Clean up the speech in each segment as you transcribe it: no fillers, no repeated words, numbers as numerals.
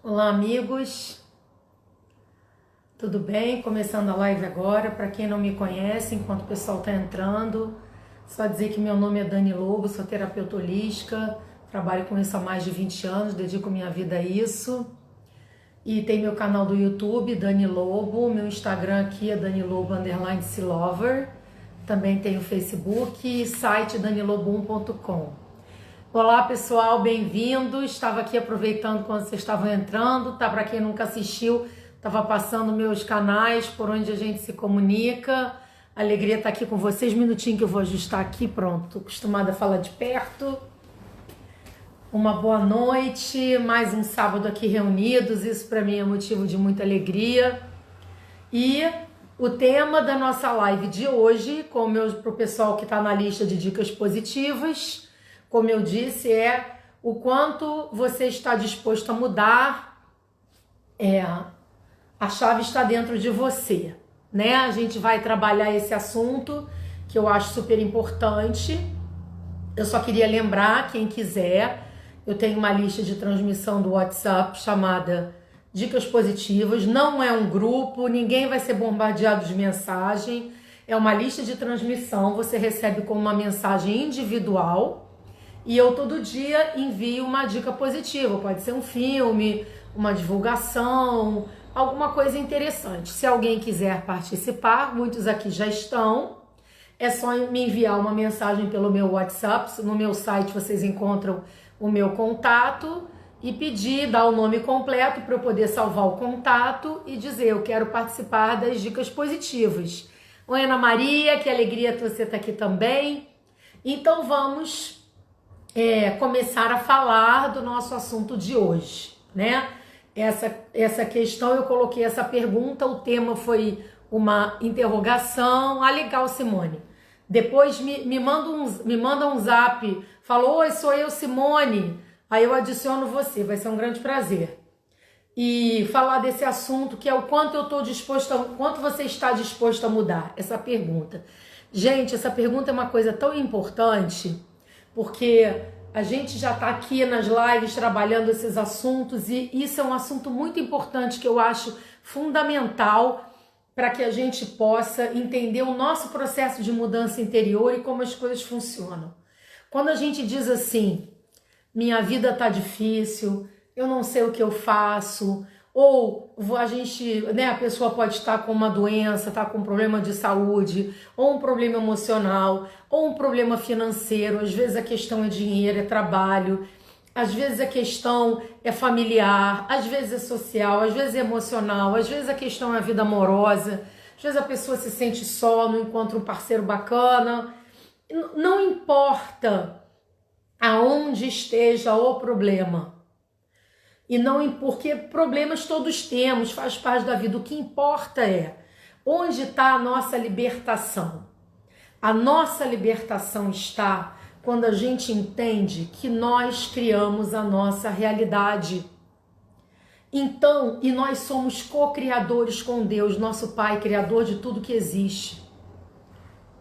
Olá, amigos, tudo bem? Começando a live agora. Para quem não me conhece, enquanto o pessoal está entrando, só dizer que meu nome é Dani Lobo, sou terapeuta holística, trabalho com isso há mais de 20 anos, dedico minha vida a isso. E tem meu canal do YouTube, Dani Lobo, meu Instagram aqui é danilobo_selover, também tem o Facebook e site danilobo1.com. Olá pessoal, bem-vindos. Estava aqui aproveitando quando vocês estavam entrando, tá? Para quem nunca assistiu, estava passando meus canais por onde a gente se comunica. Alegria estar aqui com vocês. Minutinho que eu vou ajustar aqui, pronto. Tô acostumada a falar de perto. Uma boa noite, mais um sábado aqui reunidos. Isso para mim é motivo de muita alegria. E o tema da nossa live de hoje, para o pessoal que está na lista de dicas positivas, como eu disse, é o quanto você está disposto a mudar. A chave está dentro de você, né? A gente vai trabalhar esse assunto que eu acho super importante. Eu só queria lembrar, quem quiser, eu tenho uma lista de transmissão do WhatsApp chamada Dicas Positivas. Não é um grupo, ninguém vai ser bombardeado de mensagem. É uma lista de transmissão, você recebe como uma mensagem individual. E eu todo dia envio uma dica positiva, pode ser um filme, uma divulgação, alguma coisa interessante. Se alguém quiser participar, muitos aqui já estão, é só me enviar uma mensagem pelo meu WhatsApp, no meu site vocês encontram o meu contato e pedir, dar o nome completo para eu poder salvar o contato e dizer, eu quero participar das dicas positivas. Oi Ana Maria, que alegria que você está aqui também. Então vamos começar a falar do nosso assunto de hoje, né? Essa questão, eu coloquei essa pergunta, o tema foi uma interrogação. Ah, legal, Simone. Depois me manda um zap, falou, oi, sou eu, Simone. Aí eu adiciono você, vai ser um grande prazer. E falar desse assunto que é o quanto quanto você está disposto a mudar, essa pergunta. Gente, essa pergunta é uma coisa tão importante, porque a gente já está aqui nas lives trabalhando esses assuntos e isso é um assunto muito importante que eu acho fundamental para que a gente possa entender o nosso processo de mudança interior e como as coisas funcionam. Quando a gente diz assim, minha vida está difícil, eu não sei o que eu faço, ou a pessoa pode estar com uma doença, estar com um problema de saúde, ou um problema emocional, ou um problema financeiro. Às vezes a questão é dinheiro, é trabalho, às vezes a questão é familiar, às vezes é social, às vezes é emocional, às vezes a questão é a vida amorosa, às vezes a pessoa se sente só, não encontra um parceiro bacana. Não importa aonde esteja o problema. E não porque problemas todos temos, faz parte da vida. O que importa é onde está a nossa libertação. A nossa libertação está quando a gente entende que nós criamos a nossa realidade. Então, e nós somos co-criadores com Deus, nosso Pai, criador de tudo que existe.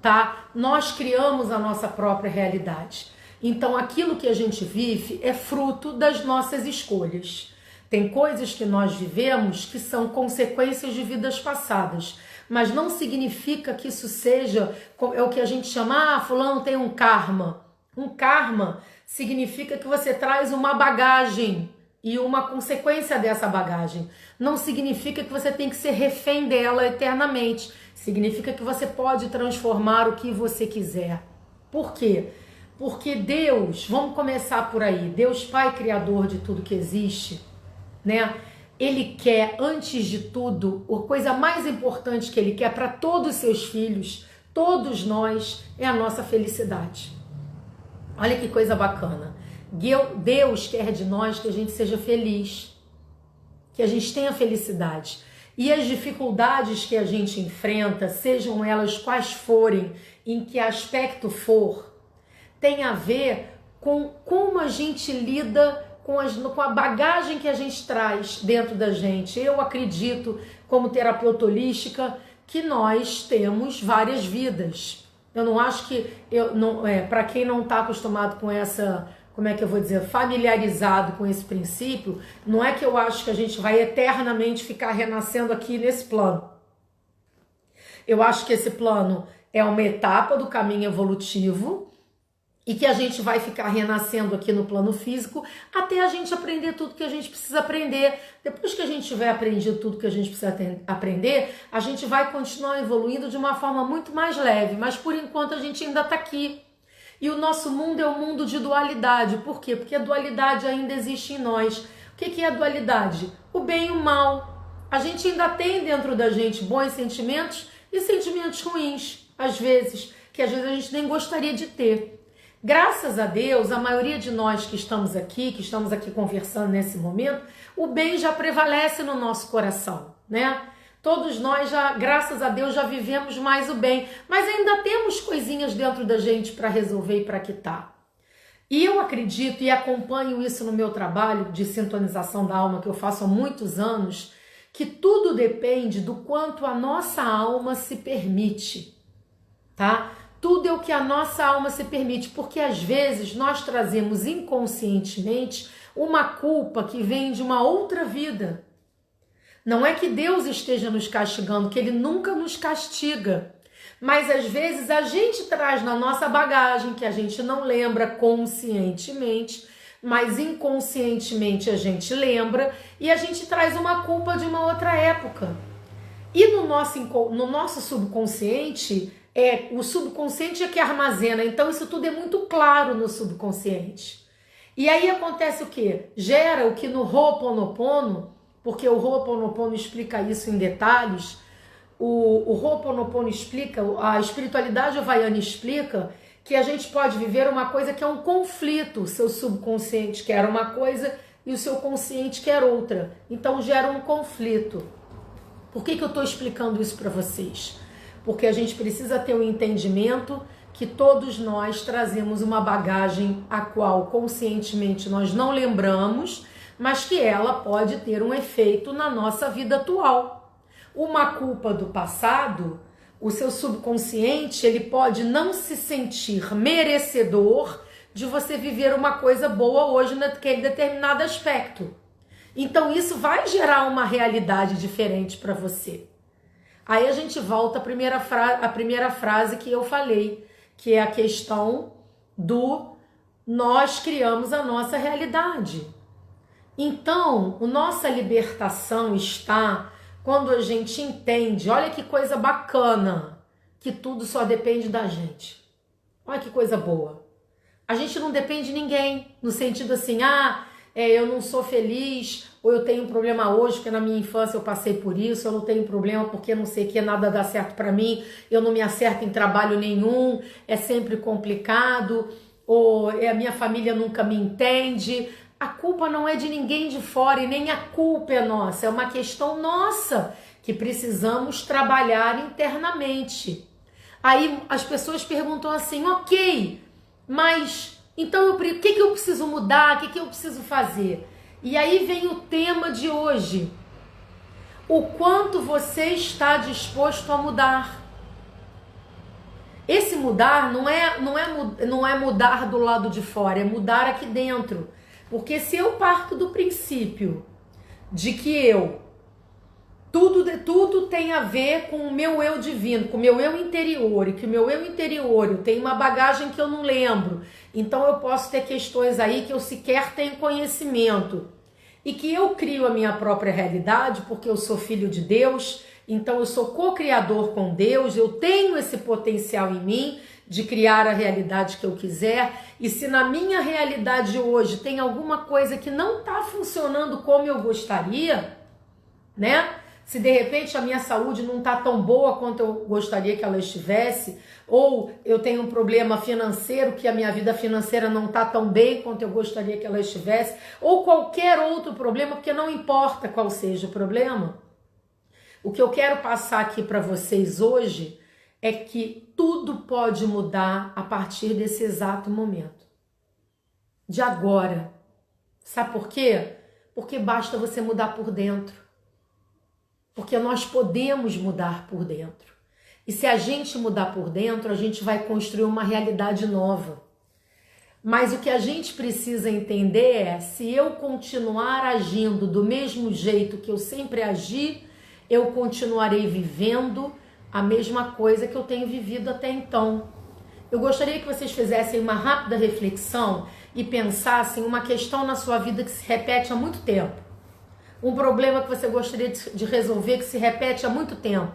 Tá? Nós criamos a nossa própria realidade. Então, aquilo que a gente vive é fruto das nossas escolhas. Tem coisas que nós vivemos que são consequências de vidas passadas, mas não significa que isso seja o que a gente chama, fulano tem um karma. Um karma significa que você traz uma bagagem e uma consequência dessa bagagem. Não significa que você tem que ser refém dela eternamente. Significa que você pode transformar o que você quiser. Por quê? Porque Deus, vamos começar por aí, Deus Pai Criador de tudo que existe, né? Ele quer, antes de tudo, a coisa mais importante que Ele quer para todos os seus filhos, todos nós, é a nossa felicidade. Olha que coisa bacana. Deus quer de nós que a gente seja feliz, que a gente tenha felicidade. E as dificuldades que a gente enfrenta, sejam elas quais forem, em que aspecto for, tem a ver com como a gente lida com a bagagem que a gente traz dentro da gente. Eu acredito, como terapeuta holística, que nós temos várias vidas. Eu não acho que, para quem não está acostumado com essa como é que eu vou dizer, familiarizado com esse princípio, não é que eu acho que a gente vai eternamente ficar renascendo aqui nesse plano. Eu acho que esse plano é uma etapa do caminho evolutivo e que a gente vai ficar renascendo aqui no plano físico até a gente aprender tudo que a gente precisa aprender. Depois que a gente tiver aprendido tudo que a gente precisa aprender, a gente vai continuar evoluindo de uma forma muito mais leve, mas por enquanto a gente ainda está aqui. E o nosso mundo é um mundo de dualidade. Por quê? Porque a dualidade ainda existe em nós. O que é a dualidade? O bem e o mal. A gente ainda tem dentro da gente bons sentimentos e sentimentos ruins, às vezes, que às vezes a gente nem gostaria de ter. Graças a Deus, a maioria de nós que estamos aqui conversando nesse momento, o bem já prevalece no nosso coração, né? Todos nós já, graças a Deus, já vivemos mais o bem, mas ainda temos coisinhas dentro da gente para resolver e para quitar. E eu acredito e acompanho isso no meu trabalho de sintonização da alma que eu faço há muitos anos, que tudo depende do quanto a nossa alma se permite, tá? Tudo é o que a nossa alma se permite, porque às vezes nós trazemos inconscientemente uma culpa que vem de uma outra vida. Não é que Deus esteja nos castigando, que Ele nunca nos castiga, mas às vezes a gente traz na nossa bagagem, que a gente não lembra conscientemente, mas inconscientemente a gente lembra, e a gente traz uma culpa de uma outra época. E no nosso subconsciente, o subconsciente é que armazena, então isso tudo é muito claro no subconsciente. E aí acontece o quê? Gera o que no Ho'oponopono, porque o Ho'oponopono explica isso em detalhes, o Ho'oponopono explica, a espiritualidade havaiana explica que a gente pode viver uma coisa que é um conflito, o seu subconsciente quer uma coisa e o seu consciente quer outra, então gera um conflito. Por que eu estou explicando isso para vocês? Porque a gente precisa ter um entendimento que todos nós trazemos uma bagagem a qual conscientemente nós não lembramos, mas que ela pode ter um efeito na nossa vida atual. Uma culpa do passado, o seu subconsciente, ele pode não se sentir merecedor de você viver uma coisa boa hoje naquele determinado aspecto. Então isso vai gerar uma realidade diferente para você. Aí a gente volta à primeira frase que eu falei, que é a questão do nós criamos a nossa realidade. Então, a nossa libertação está quando a gente entende, olha que coisa bacana, que tudo só depende da gente. Olha que coisa boa. A gente não depende de ninguém, no sentido assim, eu não sou feliz, ou eu tenho um problema hoje, porque na minha infância eu passei por isso, eu não tenho problema porque não sei o que, nada dá certo para mim, eu não me acerto em trabalho nenhum, é sempre complicado, ou a minha família nunca me entende. A culpa não é de ninguém de fora e nem a culpa é nossa, é uma questão nossa que precisamos trabalhar internamente. Aí as pessoas perguntam assim, ok, mas então o que eu preciso mudar, o que eu preciso fazer? E aí vem o tema de hoje, o quanto você está disposto a mudar. Esse mudar não é mudar do lado de fora, é mudar aqui dentro. Porque se eu parto do princípio de que tudo tem a ver com o meu eu divino, com o meu eu interior, e que o meu eu interior tem uma bagagem que eu não lembro, então eu posso ter questões aí que eu sequer tenho conhecimento, e que eu crio a minha própria realidade, porque eu sou filho de Deus, então eu sou co-criador com Deus, eu tenho esse potencial em mim de criar a realidade que eu quiser, e se na minha realidade hoje tem alguma coisa que não está funcionando como eu gostaria, né? Se de repente a minha saúde não está tão boa quanto eu gostaria que ela estivesse, ou eu tenho um problema financeiro, que a minha vida financeira não está tão bem quanto eu gostaria que ela estivesse, ou qualquer outro problema, porque não importa qual seja o problema, o que eu quero passar aqui para vocês hoje é que tudo pode mudar a partir desse exato momento. De agora. Sabe por quê? Porque basta você mudar por dentro. Porque nós podemos mudar por dentro. E se a gente mudar por dentro, a gente vai construir uma realidade nova. Mas o que a gente precisa entender é, se eu continuar agindo do mesmo jeito que eu sempre agi, eu continuarei vivendo a mesma coisa que eu tenho vivido até então. Eu gostaria que vocês fizessem uma rápida reflexão e pensassem uma questão na sua vida que se repete há muito tempo. Um problema que você gostaria de resolver que se repete há muito tempo.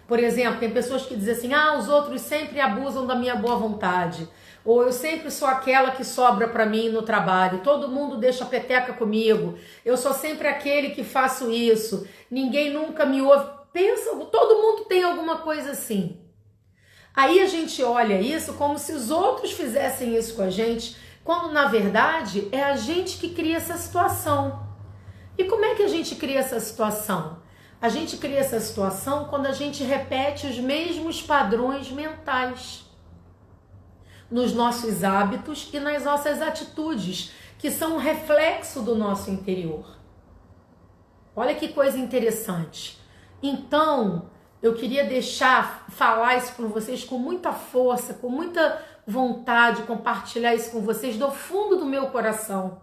Por exemplo, tem pessoas que dizem assim, os outros sempre abusam da minha boa vontade. Ou eu sempre sou aquela que sobra para mim no trabalho. Todo mundo deixa a peteca comigo. Eu sou sempre aquele que faço isso. Ninguém nunca me ouve. Pensa, todo mundo tem alguma coisa assim. Aí a gente olha isso como se os outros fizessem isso com a gente, quando na verdade é a gente que cria essa situação. E como é que a gente cria essa situação? A gente cria essa situação quando a gente repete os mesmos padrões mentais nos nossos hábitos e nas nossas atitudes, que são um reflexo do nosso interior. Olha que coisa interessante. Então, eu queria falar isso com vocês com muita força, com muita vontade, compartilhar isso com vocês do fundo do meu coração.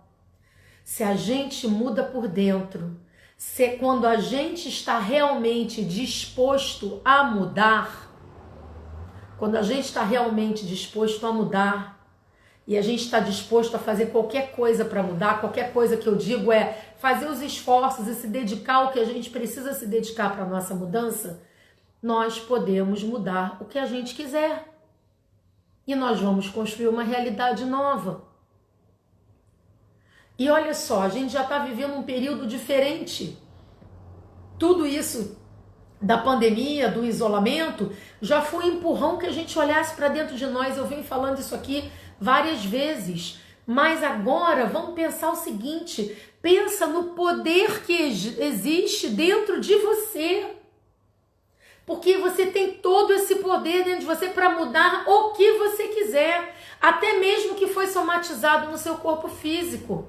Se a gente muda por dentro, quando a gente está realmente disposto a mudar, quando a gente está realmente disposto a mudar, e a gente está disposto a fazer qualquer coisa para mudar, qualquer coisa que eu digo é fazer os esforços e se dedicar ao que a gente precisa se dedicar para a nossa mudança, nós podemos mudar o que a gente quiser. E nós vamos construir uma realidade nova. E olha só, a gente já está vivendo um período diferente. Tudo isso da pandemia, do isolamento, já foi um empurrão que a gente olhasse para dentro de nós. Eu venho falando isso aqui várias vezes. Mas agora vamos pensar o seguinte, pensa no poder que existe dentro de você. Porque você tem todo esse poder dentro de você para mudar o que você quiser, até mesmo que foi somatizado no seu corpo físico.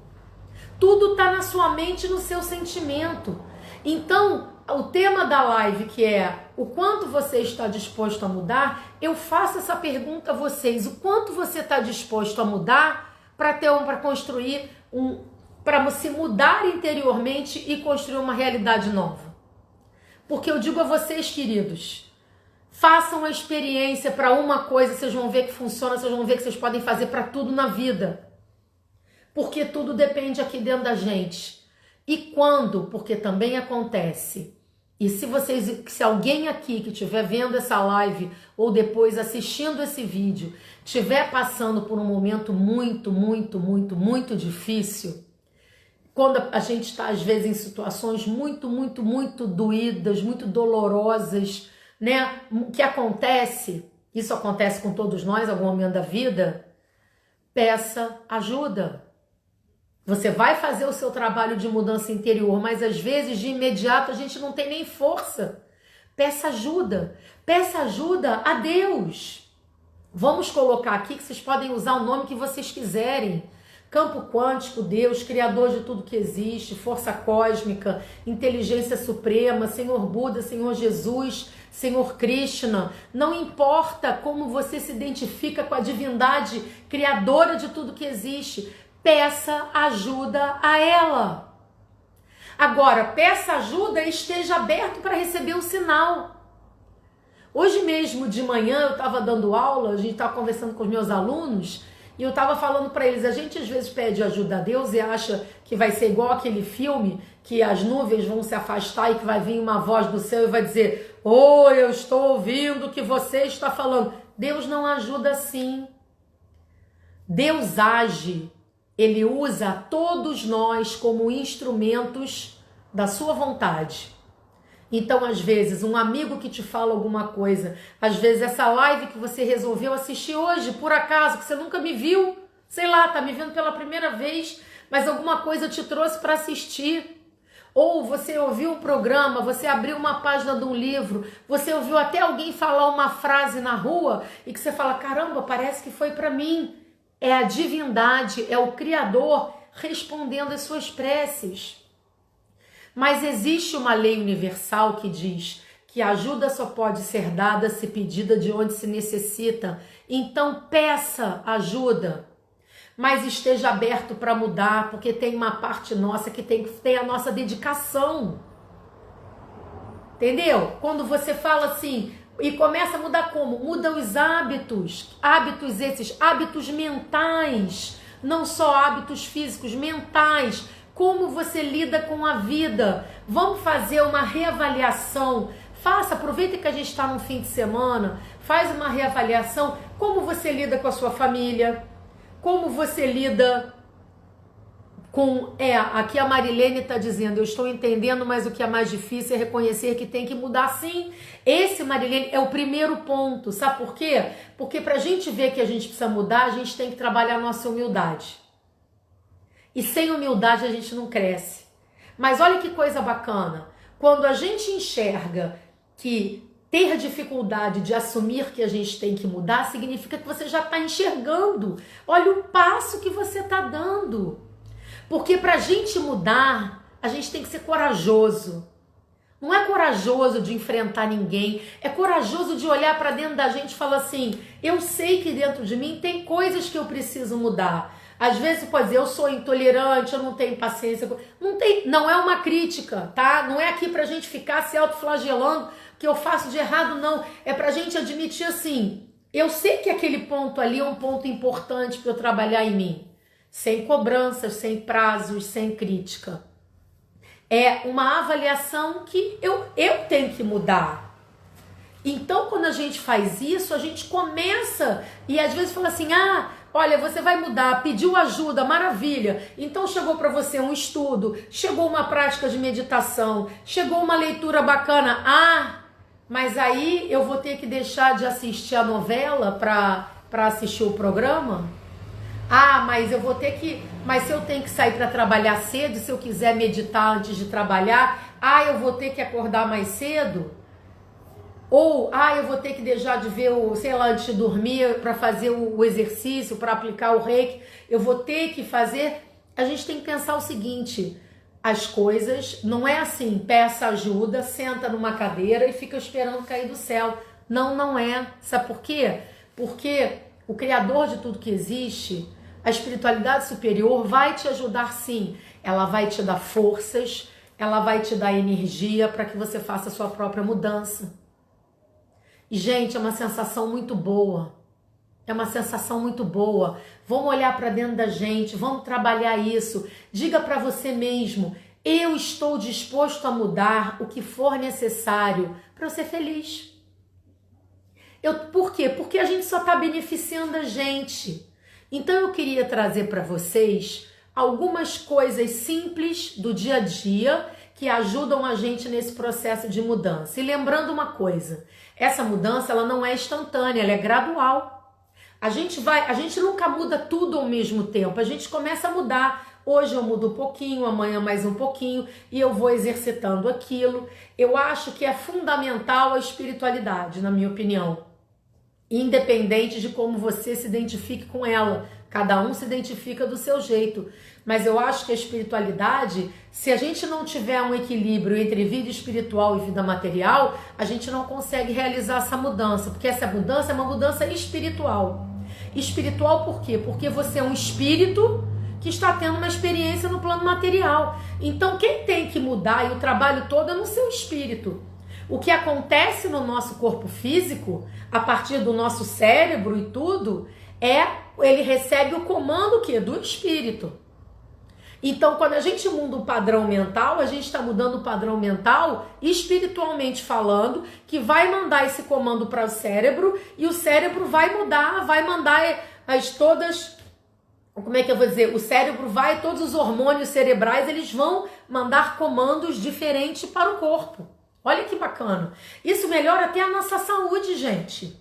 Tudo está na sua mente e no seu sentimento. Então, o tema da live, que é o quanto você está disposto a mudar, eu faço essa pergunta a vocês. O quanto você está disposto a mudar para construir para se mudar interiormente e construir uma realidade nova? Porque eu digo a vocês, queridos, façam a experiência para uma coisa, vocês vão ver que funciona, vocês vão ver que vocês podem fazer para tudo na vida. Porque tudo depende aqui dentro da gente. E quando? Porque também acontece. E se alguém aqui que estiver vendo essa live ou depois assistindo esse vídeo, estiver passando por um momento muito, muito, muito, muito difícil, quando a gente está às vezes em situações muito, muito, muito doídas, muito dolorosas, né? Que acontece, isso acontece com todos nós em algum momento da vida, peça ajuda. Você vai fazer o seu trabalho de mudança interior, mas às vezes de imediato a gente não tem nem força. Peça ajuda a Deus. Vamos colocar aqui que vocês podem usar o nome que vocês quiserem. Campo quântico, Deus, Criador de tudo que existe, força cósmica, inteligência suprema, Senhor Buda, Senhor Jesus, Senhor Krishna. Não importa como você se identifica com a divindade criadora de tudo que existe, peça ajuda a ela. Agora, peça ajuda e esteja aberto para receber o sinal. Hoje mesmo de manhã eu estava dando aula, a gente estava conversando com os meus alunos, e eu estava falando para eles, a gente às vezes pede ajuda a Deus e acha que vai ser igual aquele filme, que as nuvens vão se afastar e que vai vir uma voz do céu e vai dizer, eu estou ouvindo o que você está falando. Deus não ajuda assim. Deus age, Ele usa todos nós como instrumentos da sua vontade. Então, às vezes, um amigo que te fala alguma coisa, às vezes essa live que você resolveu assistir hoje, por acaso, que você nunca me viu, sei lá, tá me vendo pela primeira vez, mas alguma coisa te trouxe para assistir. Ou você ouviu um programa, você abriu uma página de um livro, você ouviu até alguém falar uma frase na rua e que você fala, caramba, parece que foi para mim. É a divindade, é o Criador respondendo às suas preces. Mas existe uma lei universal que diz que a ajuda só pode ser dada se pedida de onde se necessita. Então peça ajuda. mas esteja aberto para mudar, porque tem uma parte nossa que tem que ter a nossa dedicação. Entendeu? Quando você fala assim, e começa a mudar como? Muda os hábitos. Hábitos esses, hábitos mentais, não só hábitos físicos, mentais. Como você lida com a vida. Vamos fazer uma reavaliação. Aproveita que a gente está no fim de semana, faz uma reavaliação. Como você lida com a sua família? Como você lida com... aqui a Marilene está dizendo, eu estou entendendo, mas o que é mais difícil é reconhecer que tem que mudar sim. Esse, Marilene, é o primeiro ponto. Sabe por quê? Porque para a gente ver que a gente precisa mudar, a gente tem que trabalhar a nossa humildade. E sem humildade a gente não cresce. Mas olha que coisa bacana. Quando a gente enxerga que ter dificuldade de assumir que a gente tem que mudar, significa que você já está enxergando. Olha o passo que você está dando. Porque para a gente mudar, a gente tem que ser corajoso. Não é corajoso de enfrentar ninguém, é corajoso de olhar para dentro da gente e falar assim, eu sei que dentro de mim tem coisas que eu preciso mudar. Às vezes pode dizer, eu sou intolerante, eu não tenho paciência. Não é uma crítica, tá? Não é aqui pra gente ficar se autoflagelando que eu faço de errado, não. É pra gente admitir assim, eu sei que aquele ponto ali é um ponto importante para eu trabalhar em mim. Sem cobranças, sem prazos, sem crítica. É uma avaliação que eu tenho que mudar. Então, quando a gente faz isso, a gente começa e às vezes fala assim, olha, você vai mudar, pediu ajuda, maravilha. Então chegou para você um estudo, chegou uma prática de meditação, chegou uma leitura bacana. Mas aí eu vou ter que deixar de assistir a novela para assistir o programa? Mas eu vou ter que... Mas se eu tenho que sair para trabalhar cedo, se eu quiser meditar antes de trabalhar, eu vou ter que acordar mais cedo? Ou, eu vou ter que deixar de ver antes de dormir para fazer o exercício, para aplicar o reiki. Eu vou ter que fazer... A gente tem que pensar o seguinte, as coisas não é assim, peça ajuda, senta numa cadeira e fica esperando cair do céu. Não é. Sabe por quê? Porque o Criador de tudo que existe, a espiritualidade superior vai te ajudar sim. Ela vai te dar forças, ela vai te dar energia para que você faça a sua própria mudança. E, gente, é uma sensação muito boa. É uma sensação muito boa. Vamos olhar para dentro da gente, vamos trabalhar isso. Diga para você mesmo, eu estou disposto a mudar o que for necessário para eu ser feliz. Por quê? Porque a gente só está beneficiando a gente. Então eu queria trazer para vocês algumas coisas simples do dia a dia que ajudam a gente nesse processo de mudança. E lembrando uma coisa, essa mudança ela não é instantânea, ela é gradual. A gente nunca muda tudo ao mesmo tempo, a gente começa a mudar. Hoje eu mudo um pouquinho, amanhã mais um pouquinho e eu vou exercitando aquilo. Eu acho que é fundamental a espiritualidade, na minha opinião. Independente de como você se identifique com ela. Cada um se identifica do seu jeito. Mas eu acho que a espiritualidade, se a gente não tiver um equilíbrio entre vida espiritual e vida material, a gente não consegue realizar essa mudança. Porque essa mudança é uma mudança espiritual. Espiritual por quê? Porque você é um espírito que está tendo uma experiência no plano material. Então quem tem que mudar e o trabalho todo é no seu espírito. O que acontece no nosso corpo físico, a partir do nosso cérebro e tudo, ele recebe o comando do espírito. Então, quando a gente muda o padrão mental, a gente está mudando o padrão mental espiritualmente falando, que vai mandar esse comando para o cérebro e o cérebro vai mudar, vai mandar o cérebro todos os hormônios cerebrais, eles vão mandar comandos diferentes para o corpo. Olha que bacana. Isso melhora até a nossa saúde, gente.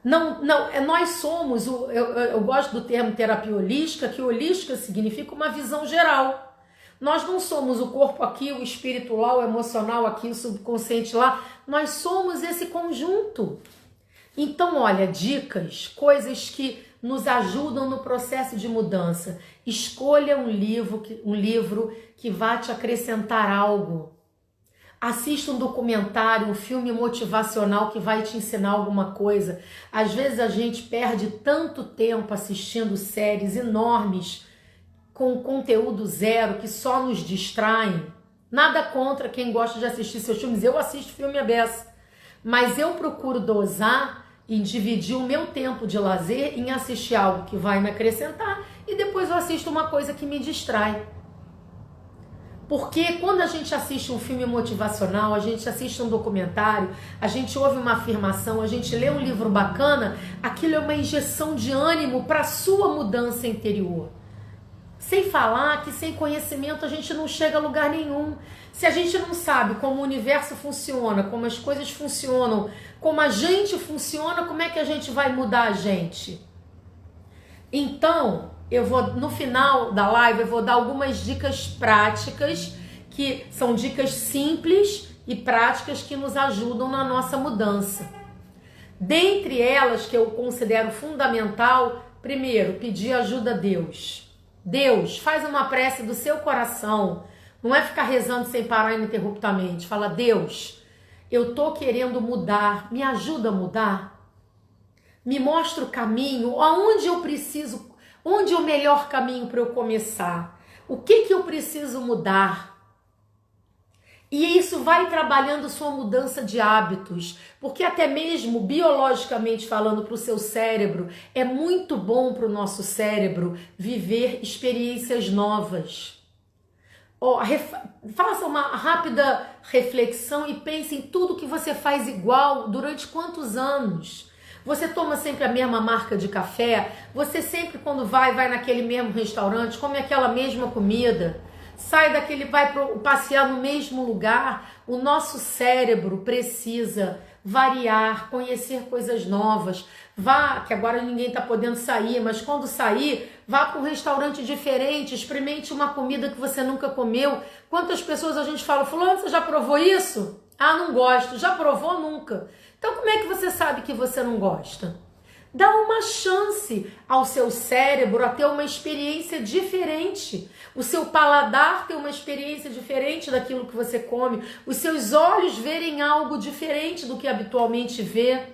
Nós somos, eu gosto do termo terapia holística, que holística significa uma visão geral. Nós não somos o corpo aqui, o espírito lá, o emocional aqui, o subconsciente lá. Nós somos esse conjunto. Então, olha, dicas, coisas que nos ajudam no processo de mudança. Escolha um livro que vai te acrescentar algo. Assista um documentário, um filme motivacional que vai te ensinar alguma coisa. Às vezes a gente perde tanto tempo assistindo séries enormes com conteúdo zero que só nos distraem. Nada contra quem gosta de assistir seus filmes. Eu assisto filme à beça, mas eu procuro dosar e dividir o meu tempo de lazer em assistir algo que vai me acrescentar e depois eu assisto uma coisa que me distrai. Porque quando a gente assiste um filme motivacional, a gente assiste um documentário, a gente ouve uma afirmação, a gente lê um livro bacana, aquilo é uma injeção de ânimo para a sua mudança interior. Sem falar que sem conhecimento a gente não chega a lugar nenhum. Se a gente não sabe como o universo funciona, como as coisas funcionam, como a gente funciona, como é que a gente vai mudar a gente? Então, no final da live, eu vou dar algumas dicas práticas, que são dicas simples e práticas que nos ajudam na nossa mudança. Dentre elas, que eu considero fundamental, primeiro, pedir ajuda a Deus. Deus, faz uma prece do seu coração. Não é ficar rezando sem parar ininterruptamente. Fala, Deus, eu tô querendo mudar. Me ajuda a mudar. Me mostra o caminho. Aonde eu preciso, onde é o melhor caminho para eu começar? O que eu preciso mudar? E isso vai trabalhando sua mudança de hábitos, porque até mesmo biologicamente falando para o seu cérebro, é muito bom para o nosso cérebro viver experiências novas. Faça uma rápida reflexão e pense em tudo que você faz igual durante quantos anos. Você toma sempre a mesma marca de café, você sempre quando vai naquele mesmo restaurante, come aquela mesma comida. Sai daquele, vai passear no mesmo lugar. O nosso cérebro precisa variar, conhecer coisas novas. Vá, que agora ninguém está podendo sair, mas quando sair, vá para um restaurante diferente, experimente uma comida que você nunca comeu. Quantas pessoas a gente fala, fulano, você já provou isso? Ah, não gosto. Já provou? Nunca. Então como é que você sabe que você não gosta? Dá uma chance ao seu cérebro a ter uma experiência diferente. O seu paladar ter uma experiência diferente daquilo que você come. Os seus olhos verem algo diferente do que habitualmente vê.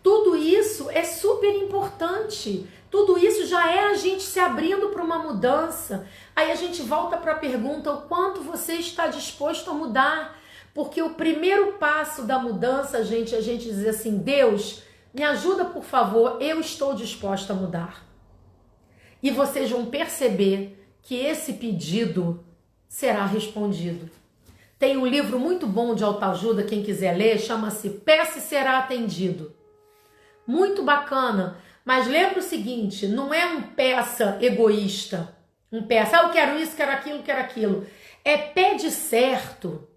Tudo isso é super importante. Tudo isso já é a gente se abrindo para uma mudança. Aí a gente volta para a pergunta, o quanto você está disposto a mudar? Porque o primeiro passo da mudança, gente, é a gente dizer assim, Deus, me ajuda, por favor, eu estou disposta a mudar. E vocês vão perceber que esse pedido será respondido. Tem um livro muito bom de autoajuda, quem quiser ler, chama-se Peça e Será Atendido. Muito bacana, mas lembra o seguinte, não é um peça egoísta, um peça, eu quero isso, quero aquilo. É pede certo.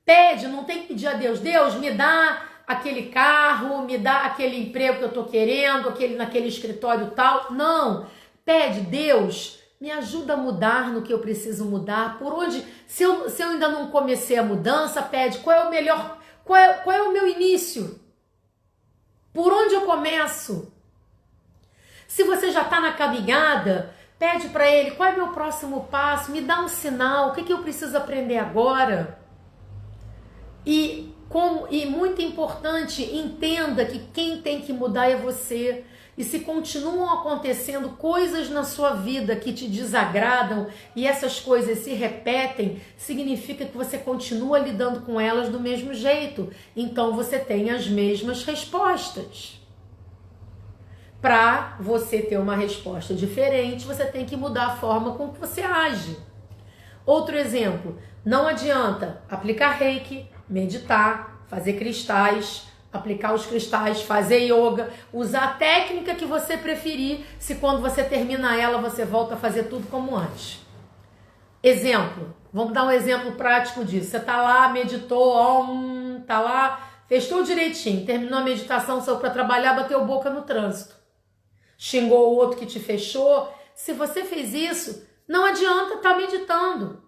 Pede, não tem que pedir a Deus, Deus, me dá aquele carro, me dá aquele emprego que eu tô querendo, naquele escritório tal. Não, pede, Deus, me ajuda a mudar no que eu preciso mudar. Por onde, se eu ainda não comecei a mudança, pede, qual é o melhor, qual é o meu início? Por onde eu começo? Se você já está na caminhada, pede para ele, qual é o meu próximo passo? Me dá um sinal, o que eu preciso aprender agora? E muito importante, entenda que quem tem que mudar é você. E se continuam acontecendo coisas na sua vida que te desagradam e essas coisas se repetem, significa que você continua lidando com elas do mesmo jeito. Então você tem as mesmas respostas. Para você ter uma resposta diferente, você tem que mudar a forma com que você age. Outro exemplo, não adianta aplicar reiki, meditar, fazer cristais, aplicar os cristais, fazer yoga, usar a técnica que você preferir, se quando você termina ela, você volta a fazer tudo como antes. Exemplo, vamos dar um exemplo prático disso. Você tá lá, meditou, tá lá, fez tudo direitinho, terminou a meditação, saiu para trabalhar, bateu boca no trânsito. Xingou o outro que te fechou. Se você fez isso, não adianta estar meditando.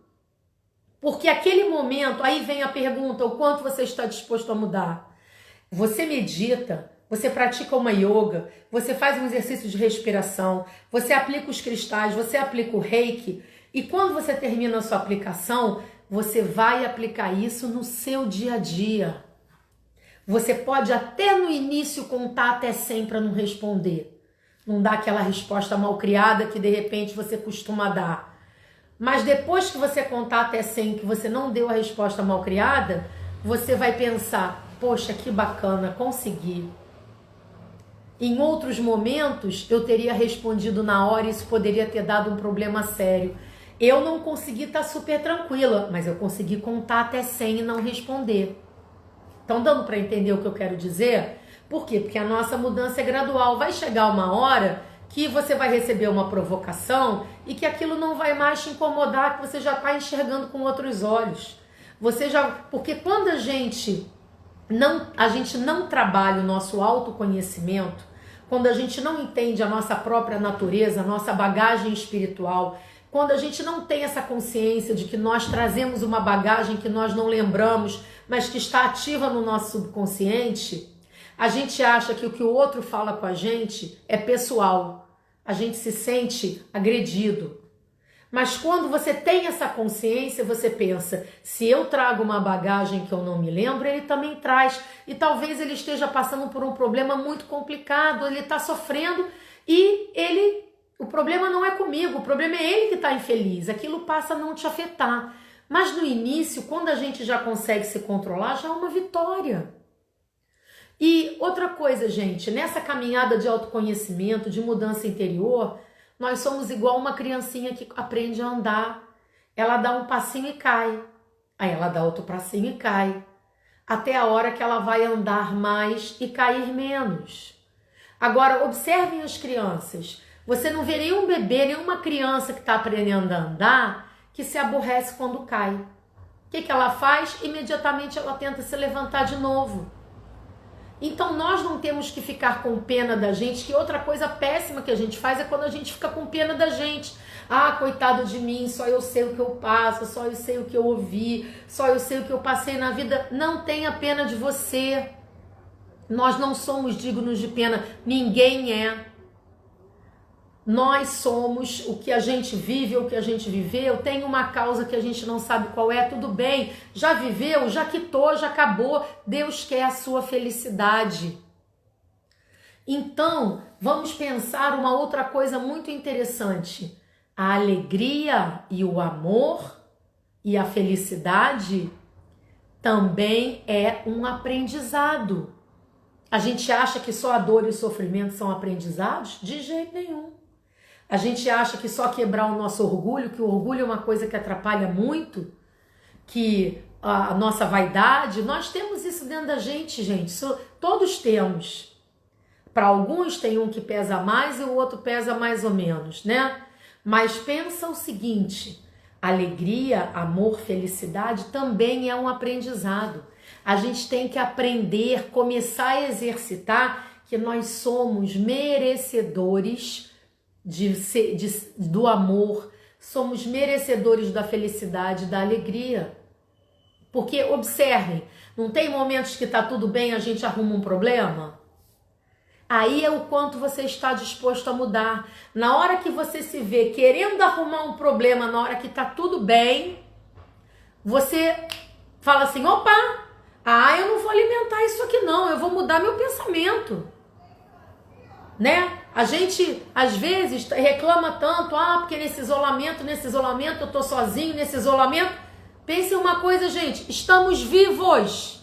Porque aquele momento, aí vem a pergunta, o quanto você está disposto a mudar? Você medita, você pratica uma yoga, você faz um exercício de respiração, você aplica os cristais, você aplica o reiki, e quando você termina a sua aplicação, você vai aplicar isso no seu dia a dia. Você pode até no início contar até 100 para não responder. Não dar aquela resposta mal criada que de repente você costuma dar. Mas depois que você contar até 100 que você não deu a resposta mal criada, você vai pensar, poxa, que bacana, consegui. Em outros momentos, eu teria respondido na hora e isso poderia ter dado um problema sério. Eu não consegui estar super tranquila, mas eu consegui contar até 100 e não responder. Estão dando para entender o que eu quero dizer? Por quê? Porque a nossa mudança é gradual. Vai chegar uma hora que você vai receber uma provocação e que aquilo não vai mais te incomodar, que você já está enxergando com outros olhos. Porque quando a gente não trabalha o nosso autoconhecimento, quando a gente não entende a nossa própria natureza, a nossa bagagem espiritual, quando a gente não tem essa consciência de que nós trazemos uma bagagem que nós não lembramos, mas que está ativa no nosso subconsciente, a gente acha que o que o outro fala com a gente é pessoal. A gente se sente agredido. Mas quando você tem essa consciência, você pensa, se eu trago uma bagagem que eu não me lembro, ele também traz. E talvez ele esteja passando por um problema muito complicado, ele está sofrendo e o problema não é comigo, o problema é ele que está infeliz. Aquilo passa a não te afetar. Mas no início, quando a gente já consegue se controlar, já é uma vitória. E outra coisa, gente, nessa caminhada de autoconhecimento, de mudança interior, nós somos igual uma criancinha que aprende a andar. Ela dá um passinho e cai. Aí ela dá outro passinho e cai. Até a hora que ela vai andar mais e cair menos. Agora, observem as crianças. Você não vê nenhum bebê, nenhuma criança que está aprendendo a andar que se aborrece quando cai. O que ela faz? Imediatamente ela tenta se levantar de novo. Então nós não temos que ficar com pena da gente, que outra coisa péssima que a gente faz é quando a gente fica com pena da gente. Ah, coitado de mim, só eu sei o que eu passo, só eu sei o que eu ouvi, só eu sei o que eu passei na vida. Não tenha pena de você. Nós não somos dignos de pena, ninguém é. Nós somos o que a gente vive, o que a gente viveu. Tem uma causa que a gente não sabe qual é, tudo bem. Já viveu, já quitou, já acabou. Deus quer a sua felicidade. Então, vamos pensar uma outra coisa muito interessante. A alegria e o amor e a felicidade também é um aprendizado. A gente acha que só a dor e o sofrimento são aprendizados? De jeito nenhum. A gente acha que só quebrar o nosso orgulho, que o orgulho é uma coisa que atrapalha muito, que a nossa vaidade, nós temos isso dentro da gente, gente. Isso, todos temos. Para alguns tem um que pesa mais e o outro pesa mais ou menos, né? Mas pensa o seguinte, alegria, amor, felicidade também é um aprendizado. A gente tem que aprender, começar a exercitar que nós somos merecedores do amor, somos merecedores da felicidade, da alegria. Porque, observem, não tem momentos que está tudo bem, a gente arruma um problema? Aí é o quanto você está disposto a mudar. Na hora que você se vê querendo arrumar um problema, na hora que está tudo bem, você fala assim, opa, eu não vou alimentar isso aqui não, eu vou mudar meu pensamento. Né? A gente, às vezes, reclama tanto, porque nesse isolamento eu tô sozinho, nesse isolamento. Pense em uma coisa, gente, estamos vivos.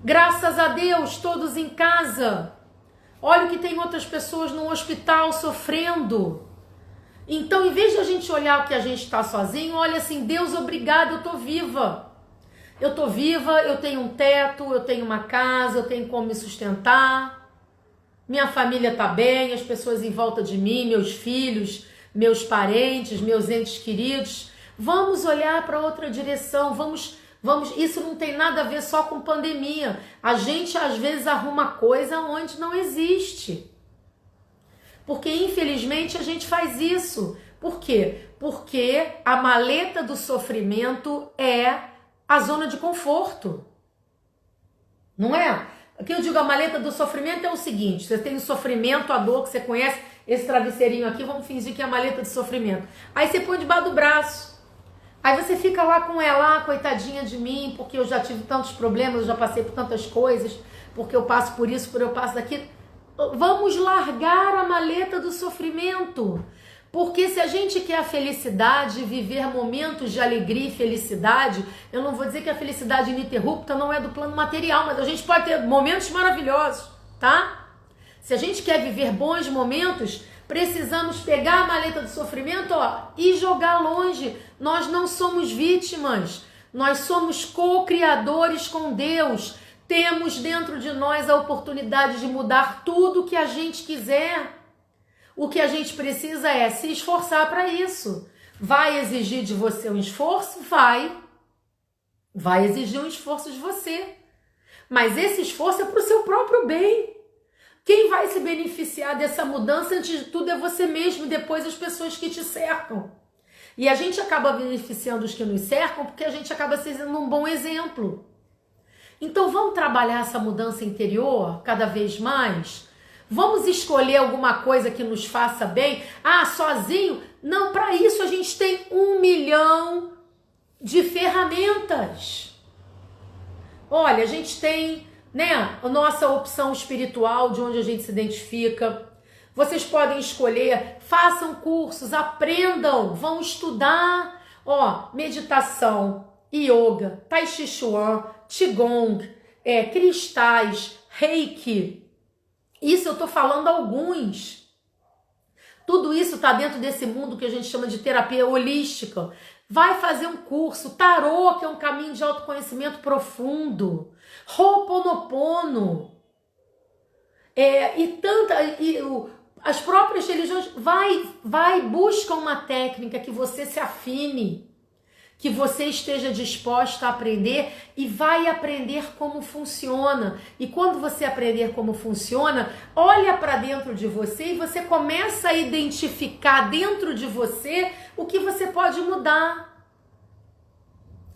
Graças a Deus, todos em casa. Olha que tem outras pessoas no hospital sofrendo. Então, em vez de a gente olhar que a gente está sozinho, olha assim, Deus, obrigado, eu tô viva. Eu tô viva, eu tenho um teto, eu tenho uma casa, eu tenho como me sustentar. Minha família tá bem, as pessoas em volta de mim, meus filhos, meus parentes, meus entes queridos. Vamos olhar para outra direção, vamos, isso não tem nada a ver só com pandemia. A gente às vezes arruma coisa onde não existe. Porque infelizmente a gente faz isso. Por quê? Porque a maleta do sofrimento é a zona de conforto. Não é? O que eu digo, a maleta do sofrimento é o seguinte, você tem o sofrimento, a dor que você conhece, esse travesseirinho aqui, vamos fingir que é a maleta de sofrimento. Aí você põe debaixo do braço. Aí você fica lá com ela, coitadinha de mim, porque eu já tive tantos problemas, eu já passei por tantas coisas, porque eu passo por isso, porque eu passo daquilo. Vamos largar a maleta do sofrimento. Porque se a gente quer a felicidade, viver momentos de alegria e felicidade, eu não vou dizer que a felicidade ininterrupta não é do plano material, mas a gente pode ter momentos maravilhosos, tá? Se a gente quer viver bons momentos, precisamos pegar a maleta do sofrimento, e jogar longe. Nós não somos vítimas, nós somos co-criadores com Deus. Temos dentro de nós a oportunidade de mudar tudo que a gente quiser. O que a gente precisa é se esforçar para isso. Vai exigir de você um esforço? Vai exigir um esforço de você. Mas esse esforço é para o seu próprio bem. Quem vai se beneficiar dessa mudança, antes de tudo, é você mesmo, e depois as pessoas que te cercam. E a gente acaba beneficiando os que nos cercam porque a gente acaba sendo um bom exemplo. Então vamos trabalhar essa mudança interior cada vez mais? Vamos escolher alguma coisa que nos faça bem? Sozinho? Não, para isso a gente tem 1 milhão de ferramentas. Olha, a gente tem, a nossa opção espiritual, de onde a gente se identifica. Vocês podem escolher, façam cursos, aprendam, vão estudar. Meditação, yoga, tai chi chuan, qigong, cristais, reiki. Isso eu estou falando alguns. Tudo isso está dentro desse mundo que a gente chama de terapia holística. Vai fazer um curso, tarô, que é um caminho de autoconhecimento profundo. Ho'oponopono. As próprias religiões, busca uma técnica que você se afine, que você esteja disposta a aprender, e vai aprender como funciona. E quando você aprender como funciona, olha para dentro de você e você começa a identificar dentro de você o que você pode mudar.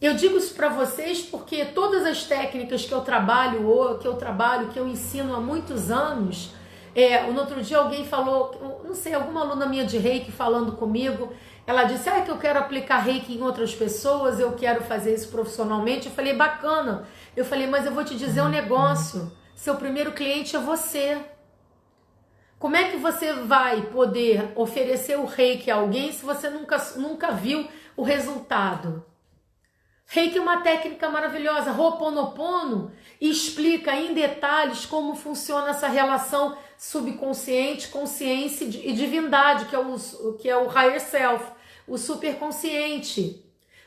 Eu digo isso para vocês porque todas as técnicas que eu ensino há muitos anos. No outro dia alguém falou, não sei, alguma aluna minha de reiki falando comigo, ela disse, que eu quero aplicar reiki em outras pessoas, eu quero fazer isso profissionalmente. Eu falei, bacana. Eu falei, mas eu vou te dizer um negócio, seu primeiro cliente é você. Como é que você vai poder oferecer o reiki a alguém se você nunca viu o resultado? Reiki é uma técnica maravilhosa. Ho'oponopono explica em detalhes como funciona essa relação subconsciente, consciência e divindade, que é o higher self, o superconsciente.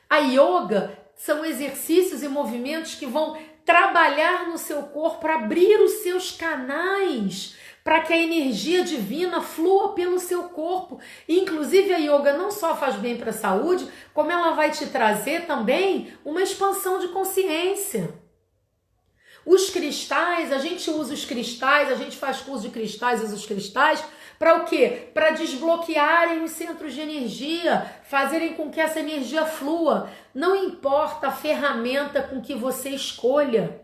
A yoga são exercícios e movimentos que vão trabalhar no seu corpo para abrir os seus canais, para que a energia divina flua pelo seu corpo. E, inclusive, a yoga não só faz bem para a saúde, como ela vai te trazer também uma expansão de consciência. Os cristais, a gente usa os cristais, a gente faz curso de cristais, usa os cristais, para o quê? Para desbloquearem os centros de energia, fazerem com que essa energia flua. Não importa a ferramenta com que você escolha.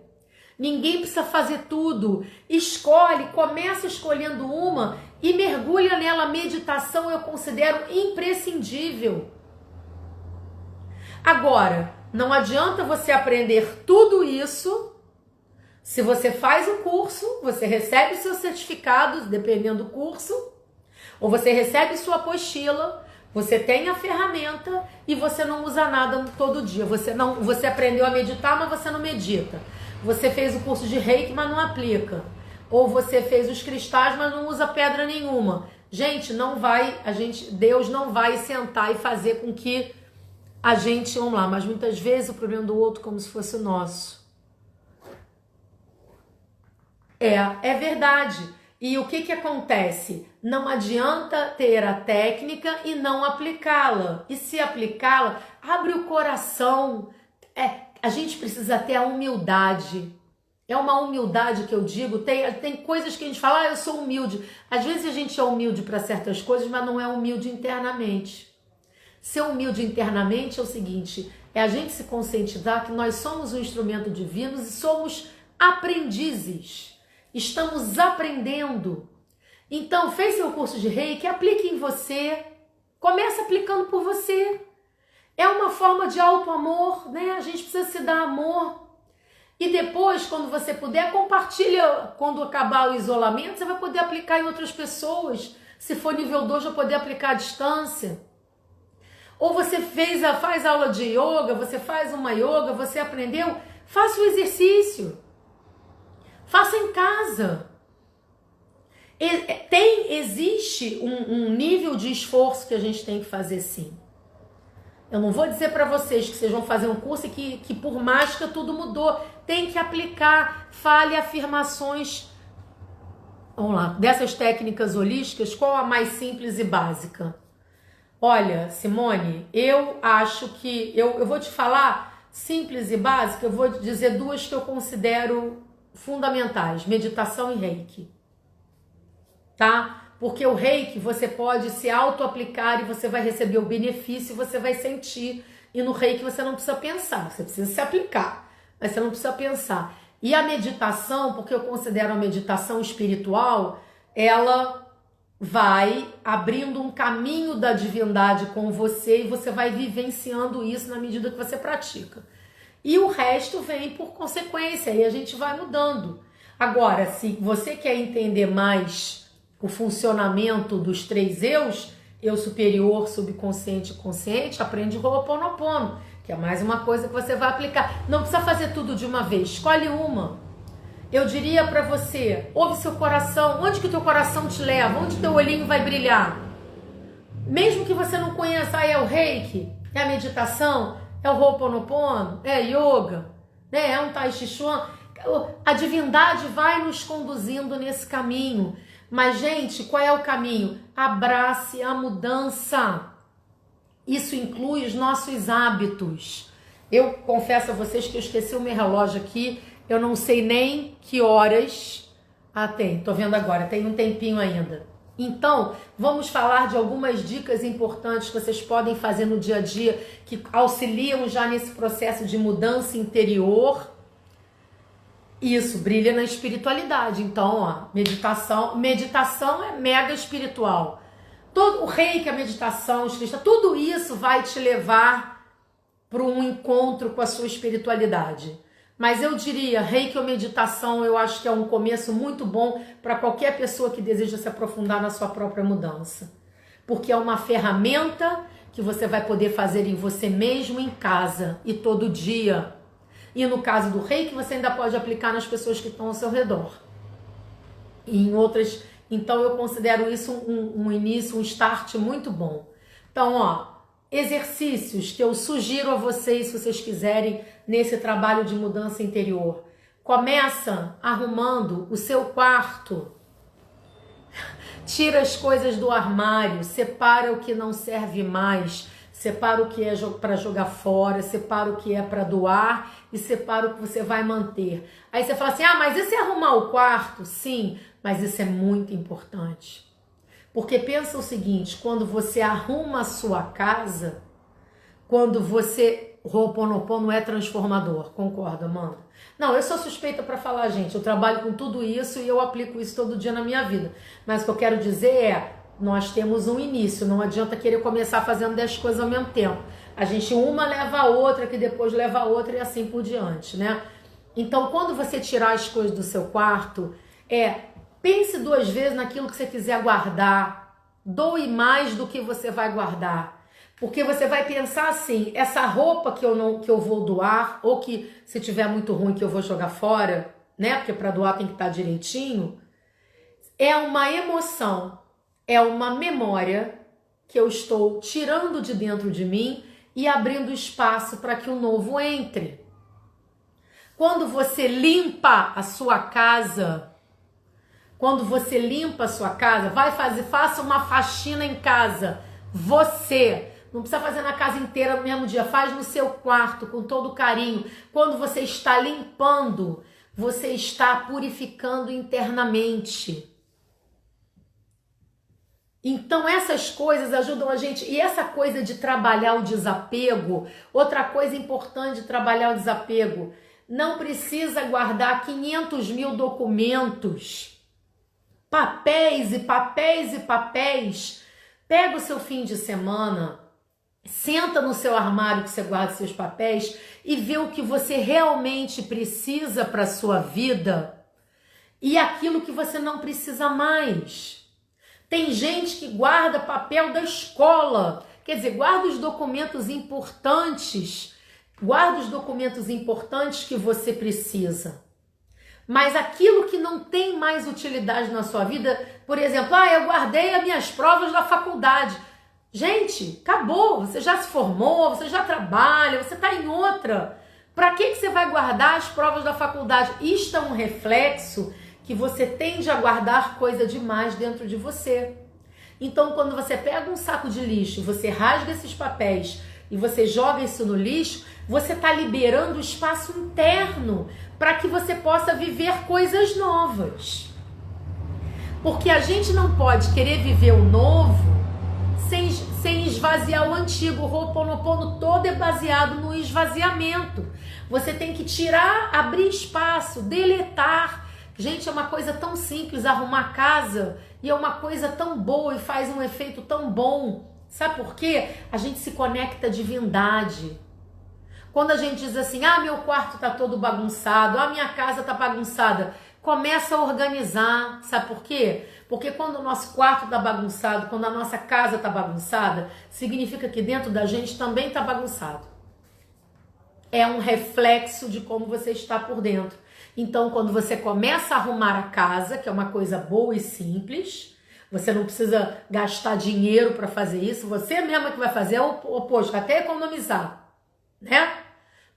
Ninguém precisa fazer tudo. Escolhe, começa escolhendo uma e mergulha nela. A meditação eu considero imprescindível. Agora, não adianta você aprender tudo isso. Se você faz o curso, você recebe seu certificado, dependendo do curso, ou você recebe sua apostila, você tem a ferramenta e você não usa nada todo dia. Você aprendeu a meditar, mas você não medita. Você fez o curso de reiki, mas não aplica. Ou você fez os cristais, mas não usa pedra nenhuma. Gente, Deus não vai sentar e fazer com que a gente, vamos lá, mas muitas vezes o problema do outro como se fosse o nosso. É verdade. E o que acontece? Não adianta ter a técnica e não aplicá-la. E se aplicá-la, abre o coração. A gente precisa ter a humildade. É uma humildade que eu digo. Tem coisas que a gente fala, eu sou humilde. Às vezes a gente é humilde para certas coisas, mas não é humilde internamente. Ser humilde internamente é o seguinte, é a gente se conscientizar que nós somos um instrumento divino e somos aprendizes. Estamos aprendendo. Então, fez seu curso de reiki, aplique em você. Comece aplicando por você. É uma forma de auto-amor, né? A gente precisa se dar amor. E depois, quando você puder, compartilha. Quando acabar o isolamento, você vai poder aplicar em outras pessoas. Se for nível 2, vai poder aplicar à distância. Ou você faz aula de yoga, você faz uma yoga, você aprendeu, faça o exercício. Faça em casa. Existe um nível de esforço que a gente tem que fazer, sim. Eu não vou dizer para vocês que vocês vão fazer um curso e que por mágica tudo mudou. Tem que aplicar, fale afirmações. Vamos lá, dessas técnicas holísticas, qual a mais simples e básica? Olha, Simone, eu acho que... Eu vou te falar simples e básica, eu vou dizer duas que eu considero fundamentais, meditação e reiki. Tá? Porque o reiki você pode se auto-aplicar e você vai receber o benefício e você vai sentir. E no reiki você não precisa pensar, você precisa se aplicar, mas você não precisa pensar. E a meditação, porque eu considero a meditação espiritual, ela vai abrindo um caminho da divindade com você e você vai vivenciando isso na medida que você pratica. E o resto vem por consequência, e a gente vai mudando. Agora, se você quer entender mais o funcionamento dos 3 eus, eu superior, subconsciente e consciente, aprende Ho'oponopono, que é mais uma coisa que você vai aplicar. Não precisa fazer tudo de uma vez, escolhe uma. Eu diria para você, ouve seu coração, onde que o teu coração te leva, onde o teu olhinho vai brilhar. Mesmo que você não conheça, é o reiki, é a meditação, é o Ho'oponopono, é yoga, né? É um Tai Chi Chuan. A divindade vai nos conduzindo nesse caminho. Mas, gente, qual é o caminho? Abrace a mudança. Isso inclui os nossos hábitos. Eu confesso a vocês que eu esqueci o meu relógio aqui. Eu não sei nem que horas. Ah, tô vendo agora, tem um tempinho ainda. Então, vamos falar de algumas dicas importantes que vocês podem fazer no dia a dia, que auxiliam já nesse processo de mudança interior. Isso, brilha na espiritualidade. Então, ó, meditação é mega espiritual. Todo o reiki, a meditação, tudo isso vai te levar para um encontro com a sua espiritualidade. Mas eu diria, reiki ou meditação, eu acho que é um começo muito bom para qualquer pessoa que deseja se aprofundar na sua própria mudança. Porque é uma ferramenta que você vai poder fazer em você mesmo, em casa e todo dia. E no caso do reiki, você ainda pode aplicar nas pessoas que estão ao seu redor. E em outras... Então eu considero isso um início, um start muito bom. Então, ó, exercícios que eu sugiro a vocês, se vocês quiserem, nesse trabalho de mudança interior. Começa arrumando o seu quarto. Tira as coisas do armário, separa o que não serve mais, separa o que é para jogar fora, separa o que é para doar e separa o que você vai manter. Aí você fala assim, ah, mas isso é arrumar o quarto? Sim, mas isso é muito importante. Porque pensa o seguinte, quando você arruma a sua casa, quando você... Ho'oponopono é transformador, concorda, Amanda? Não, eu sou suspeita para falar, gente, eu trabalho com tudo isso e eu aplico isso todo dia na minha vida. Mas o que eu quero dizer é, nós temos um início, não adianta querer começar fazendo 10 coisas ao mesmo tempo. A gente uma leva a outra, que depois leva a outra e assim por diante, né? Então, quando você tirar as coisas do seu quarto, pense 2 vezes naquilo que você quiser guardar. Doe mais do que você vai guardar. Porque você vai pensar assim, essa roupa que eu vou doar, ou que se tiver muito ruim que eu vou jogar fora, né? Porque para doar tem que estar direitinho. É uma emoção, é uma memória que eu estou tirando de dentro de mim e abrindo espaço para que o novo entre. Quando você limpa a sua casa, faça uma faxina em casa. Você não precisa fazer na casa inteira no mesmo dia, faz no seu quarto com todo carinho. Quando você está limpando, você está purificando internamente. Então essas coisas ajudam a gente. E essa coisa de trabalhar o desapego, outra coisa importante de trabalhar o desapego, não precisa guardar 500 mil documentos, papéis e papéis e papéis. Pega o seu fim de semana, Senta no seu armário que você guarda seus papéis e vê o que você realmente precisa para a sua vida e aquilo que você não precisa mais. Tem gente que guarda papel da escola, quer dizer, guarda os documentos importantes, que você precisa. Mas aquilo que não tem mais utilidade na sua vida, por exemplo, eu guardei as minhas provas da faculdade. Gente, acabou, você já se formou, você já trabalha, você está em outra. Para que você vai guardar as provas da faculdade? Isto é um reflexo que você tende a guardar coisa demais dentro de você. Então, quando você pega um saco de lixo, você rasga esses papéis e você joga isso no lixo, você está liberando espaço interno para que você possa viver coisas novas. Porque a gente não pode querer viver o novo sem esvaziar o antigo. O Ho'oponopono todo é baseado no esvaziamento. Você tem que tirar, abrir espaço, deletar. Gente, é uma coisa tão simples arrumar a casa e é uma coisa tão boa e faz um efeito tão bom. Sabe por quê? A gente se conecta à divindade. Quando a gente diz assim, meu quarto tá todo bagunçado, minha casa tá bagunçada, começa a organizar. Sabe por quê? Porque quando o nosso quarto tá bagunçado, quando a nossa casa tá bagunçada, significa que dentro da gente também tá bagunçado. É um reflexo de como você está por dentro. Então, quando você começa a arrumar a casa, que é uma coisa boa e simples, você não precisa gastar dinheiro para fazer isso, você mesma que vai fazer é o oposto, até economizar, né?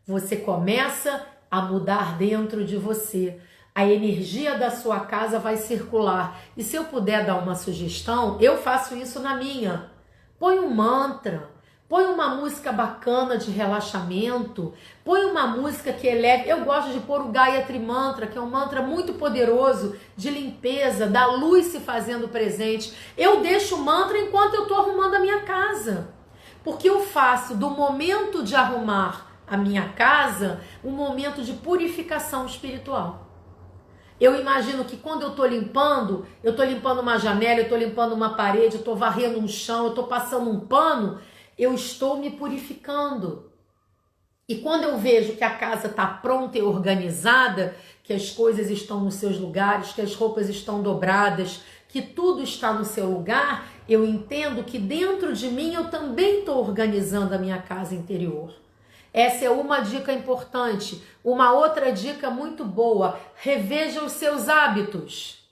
Você começa a mudar dentro de você. A energia da sua casa vai circular. E se eu puder dar uma sugestão, eu faço isso na minha. Põe um mantra, põe uma música bacana de relaxamento, põe uma música que eleve. Eu gosto de pôr o Gayatri Mantra, que é um mantra muito poderoso de limpeza, da luz se fazendo presente. Eu deixo o mantra enquanto eu estou arrumando a minha casa. Porque eu faço do momento de arrumar a minha casa um momento de purificação espiritual. Eu imagino que quando eu estou limpando uma janela, eu estou limpando uma parede, eu estou varrendo um chão, eu estou passando um pano, eu estou me purificando. E quando eu vejo que a casa está pronta e organizada, que as coisas estão nos seus lugares, que as roupas estão dobradas, que tudo está no seu lugar, eu entendo que dentro de mim eu também estou organizando a minha casa interior. Essa é uma dica importante. Uma outra dica muito boa: reveja os seus hábitos.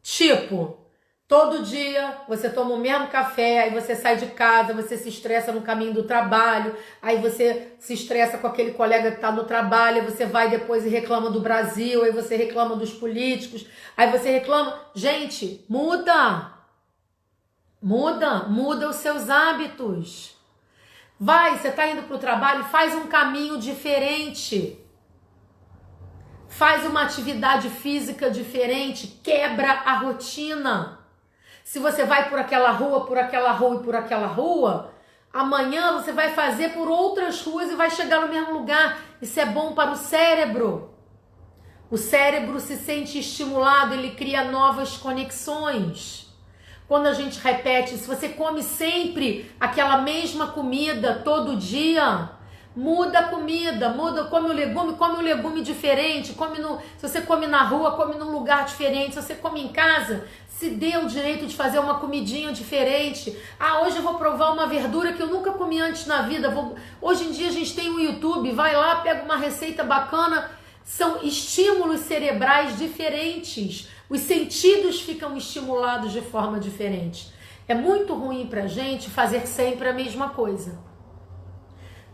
Tipo, todo dia você toma o mesmo café, aí você sai de casa, você se estressa no caminho do trabalho, aí você se estressa com aquele colega que está no trabalho, aí você vai depois e reclama do Brasil, aí você reclama dos políticos, aí você reclama. Gente, muda os seus hábitos. Vai, você está indo para o trabalho, faz um caminho diferente. Faz uma atividade física diferente, quebra a rotina. Se você vai por aquela rua e por aquela rua, amanhã você vai fazer por outras ruas e vai chegar no mesmo lugar. Isso é bom para o cérebro. O cérebro se sente estimulado, ele cria novas conexões. Quando a gente repete, se você come sempre aquela mesma comida todo dia, muda a comida, come um legume diferente, se você come na rua, come num lugar diferente, se você come em casa, se dê o direito de fazer uma comidinha diferente. Hoje eu vou provar uma verdura que eu nunca comi antes na vida. Hoje em dia a gente tem um YouTube, vai lá, pega uma receita bacana. São estímulos cerebrais diferentes. Os sentidos ficam estimulados de forma diferente. É muito ruim pra gente fazer sempre a mesma coisa.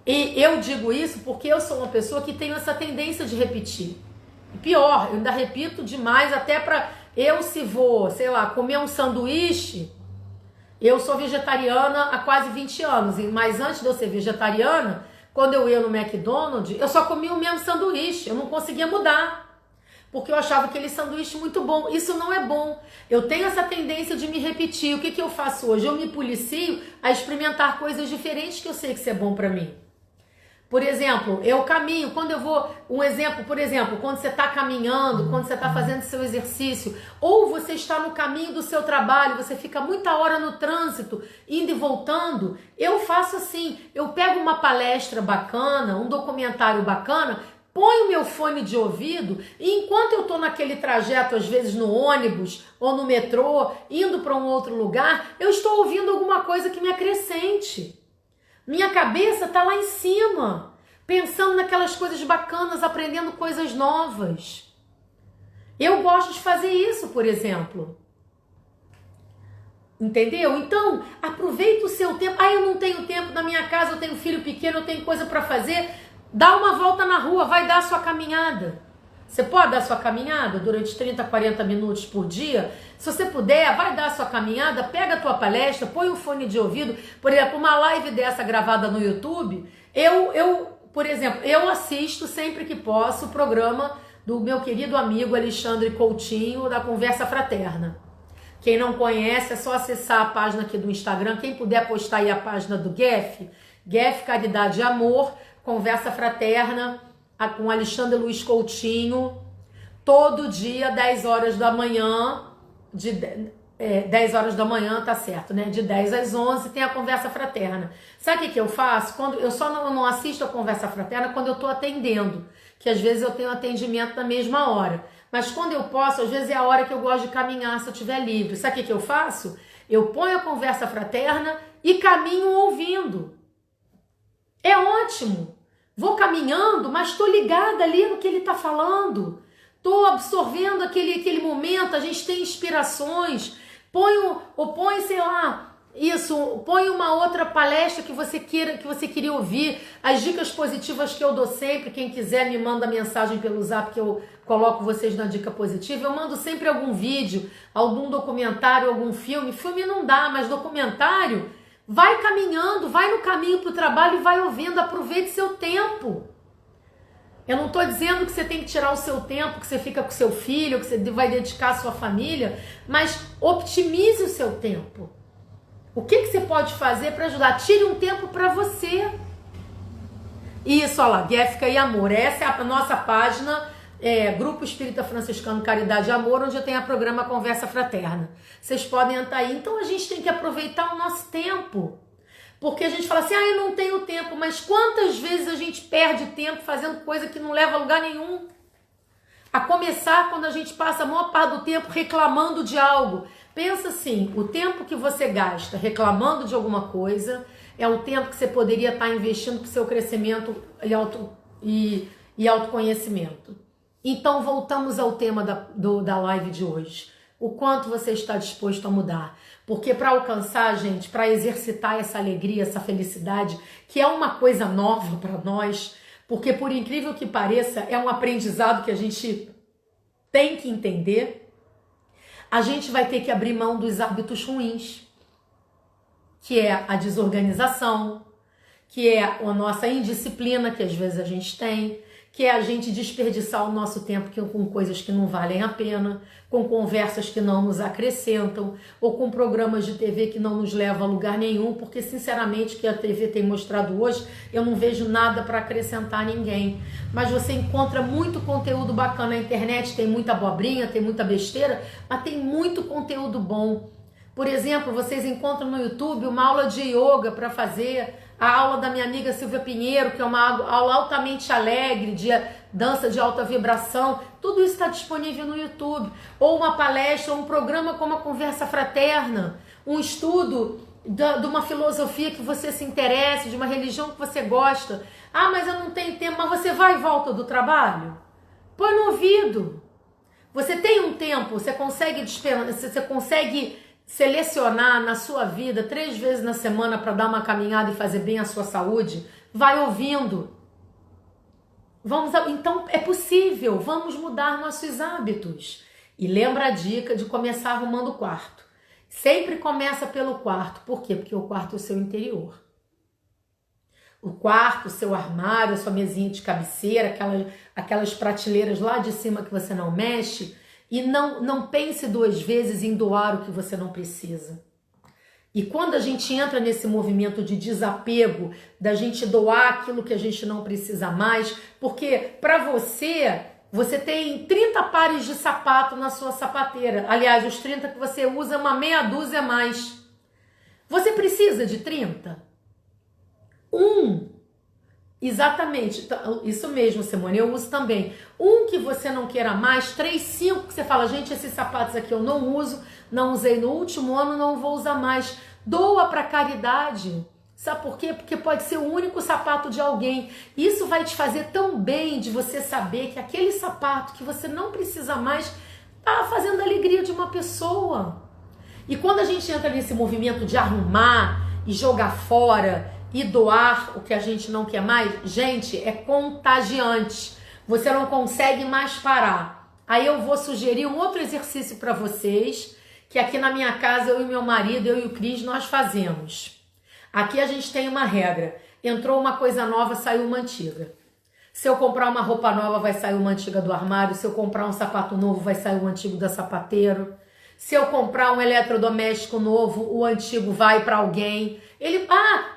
E eu digo isso porque eu sou uma pessoa que tem essa tendência de repetir. E pior, eu ainda repito demais, até pra eu, se vou, sei lá, comer um sanduíche. Eu sou vegetariana há quase 20 anos, mas antes de eu ser vegetariana, quando eu ia no McDonald's, eu só comia o mesmo sanduíche, eu não conseguia mudar. Porque eu achava aquele sanduíche muito bom. Isso não é bom. Eu tenho essa tendência de me repetir. O que eu faço hoje? Eu me policio a experimentar coisas diferentes que eu sei que isso é bom pra mim. Por exemplo, eu caminho, quando eu vou, um exemplo, por exemplo, quando você está caminhando, quando você está fazendo seu exercício, ou você está no caminho do seu trabalho, você fica muita hora no trânsito, indo e voltando, eu faço assim, eu pego uma palestra bacana, um documentário bacana, ponho meu fone de ouvido e enquanto eu estou naquele trajeto, às vezes no ônibus ou no metrô, indo para um outro lugar, eu estou ouvindo alguma coisa que me acrescente. Minha cabeça está lá em cima, pensando naquelas coisas bacanas, aprendendo coisas novas. Eu gosto de fazer isso, por exemplo. Entendeu? Então, aproveita o seu tempo. Ah, eu não tenho tempo na minha casa, eu tenho filho pequeno, eu tenho coisa para fazer. Dá uma volta na rua, vai dar a sua caminhada. Você pode dar a sua caminhada durante 30, 40 minutos por dia? Se você puder, vai dar a sua caminhada, pega a tua palestra, põe um fone de ouvido. Por exemplo, uma live dessa gravada no YouTube, por exemplo, eu assisto sempre que posso o programa do meu querido amigo Alexandre Coutinho, da Conversa Fraterna. Quem não conhece, é só acessar a página aqui do Instagram. Quem puder postar aí a página do GEF, GEF Caridade e Amor, Conversa Fraterna, com Alexandre Luiz Coutinho, todo dia, 10 horas da manhã, 10 horas da manhã, tá certo, né? De 10 às 11 tem a Conversa Fraterna. Sabe o que eu faço? Quando eu só não assisto a Conversa Fraterna quando eu tô atendendo, que às vezes eu tenho atendimento na mesma hora. Mas quando eu posso, às vezes é a hora que eu gosto de caminhar, se eu estiver livre. Sabe o que eu faço? Eu ponho a Conversa Fraterna e caminho ouvindo. É ótimo. Vou caminhando, mas estou ligada ali no que ele está falando. Estou absorvendo aquele momento, a gente tem inspirações. Põe, sei lá, põe uma outra palestra que você queria ouvir. As dicas positivas que eu dou sempre, quem quiser me manda mensagem pelo Zap que eu coloco vocês na dica positiva. Eu mando sempre algum vídeo, algum documentário, algum filme. Filme não dá, mas documentário... Vai caminhando, vai no caminho para o trabalho e vai ouvindo, aproveite seu tempo. Eu não estou dizendo que você tem que tirar o seu tempo, que você fica com seu filho, que você vai dedicar à sua família, mas optimize o seu tempo. O que você pode fazer para ajudar? Tire um tempo para você. Isso, olha lá, Guéfica e Amor. Essa é a nossa página, Grupo Espírita Franciscano Caridade e Amor, onde eu tenho a programa Conversa Fraterna. Vocês podem entrar aí. Então a gente tem que aproveitar o nosso tempo. Porque a gente fala assim, eu não tenho tempo, mas quantas vezes a gente perde tempo fazendo coisa que não leva a lugar nenhum? A começar quando a gente passa a maior parte do tempo reclamando de algo. Pensa assim, o tempo que você gasta reclamando de alguma coisa é o tempo que você poderia estar investindo para o seu crescimento e autoconhecimento. Então voltamos ao tema da live de hoje. O quanto você está disposto a mudar. Porque para alcançar, gente, para exercitar essa alegria, essa felicidade, que é uma coisa nova para nós, porque por incrível que pareça, é um aprendizado que a gente tem que entender, a gente vai ter que abrir mão dos hábitos ruins, que é a desorganização, que é a nossa indisciplina, que às vezes a gente tem, que é a gente desperdiçar o nosso tempo com coisas que não valem a pena, com conversas que não nos acrescentam, ou com programas de TV que não nos levam a lugar nenhum, porque sinceramente o que a TV tem mostrado hoje, eu não vejo nada para acrescentar a ninguém. Mas você encontra muito conteúdo bacana na internet, tem muita abobrinha, tem muita besteira, mas tem muito conteúdo bom. Por exemplo, vocês encontram no YouTube uma aula de yoga para fazer, a aula da minha amiga Silvia Pinheiro, que é uma aula altamente alegre, de dança de alta vibração, tudo isso está disponível no YouTube. Ou uma palestra, ou um programa como a Conversa Fraterna, um estudo de uma filosofia que você se interesse, de uma religião que você gosta. Ah, mas eu não tenho tempo, mas você vai e volta do trabalho? Põe no ouvido. Você tem um tempo, você consegue selecionar na sua vida 3 vezes na semana para dar uma caminhada e fazer bem à sua saúde, vai ouvindo. Então é possível, vamos mudar nossos hábitos. E lembra a dica de começar arrumando o quarto. Sempre começa pelo quarto. Por quê? Porque o quarto é o seu interior. O quarto, o seu armário, a sua mesinha de cabeceira, aquelas prateleiras lá de cima que você não mexe. E não pense 2 vezes em doar o que você não precisa. E quando a gente entra nesse movimento de desapego, da gente doar aquilo que a gente não precisa mais, porque para você tem 30 pares de sapato na sua sapateira. Aliás, os 30 que você usa, uma meia dúzia a mais. Você precisa de 30? Exatamente, isso mesmo, Simone, eu uso também. Que você não queira mais, 3, 5 que você fala, gente, esses sapatos aqui eu não uso, não usei no último ano, não vou usar mais. Doa para caridade. Sabe por quê? Porque pode ser o único sapato de alguém. Isso vai te fazer tão bem de você saber que aquele sapato que você não precisa mais está fazendo a alegria de uma pessoa. E quando a gente entra nesse movimento de arrumar e jogar fora e doar o que a gente não quer mais, gente, é contagiante. Você não consegue mais parar. Aí eu vou sugerir um outro exercício para vocês, que aqui na minha casa eu e meu marido, eu e o Cris, nós fazemos. Aqui a gente tem uma regra. Entrou uma coisa nova, saiu uma antiga. Se eu comprar uma roupa nova, vai sair uma antiga do armário. Se eu comprar um sapato novo, vai sair um antigo da sapateiro. Se eu comprar um eletrodoméstico novo, o antigo vai para alguém.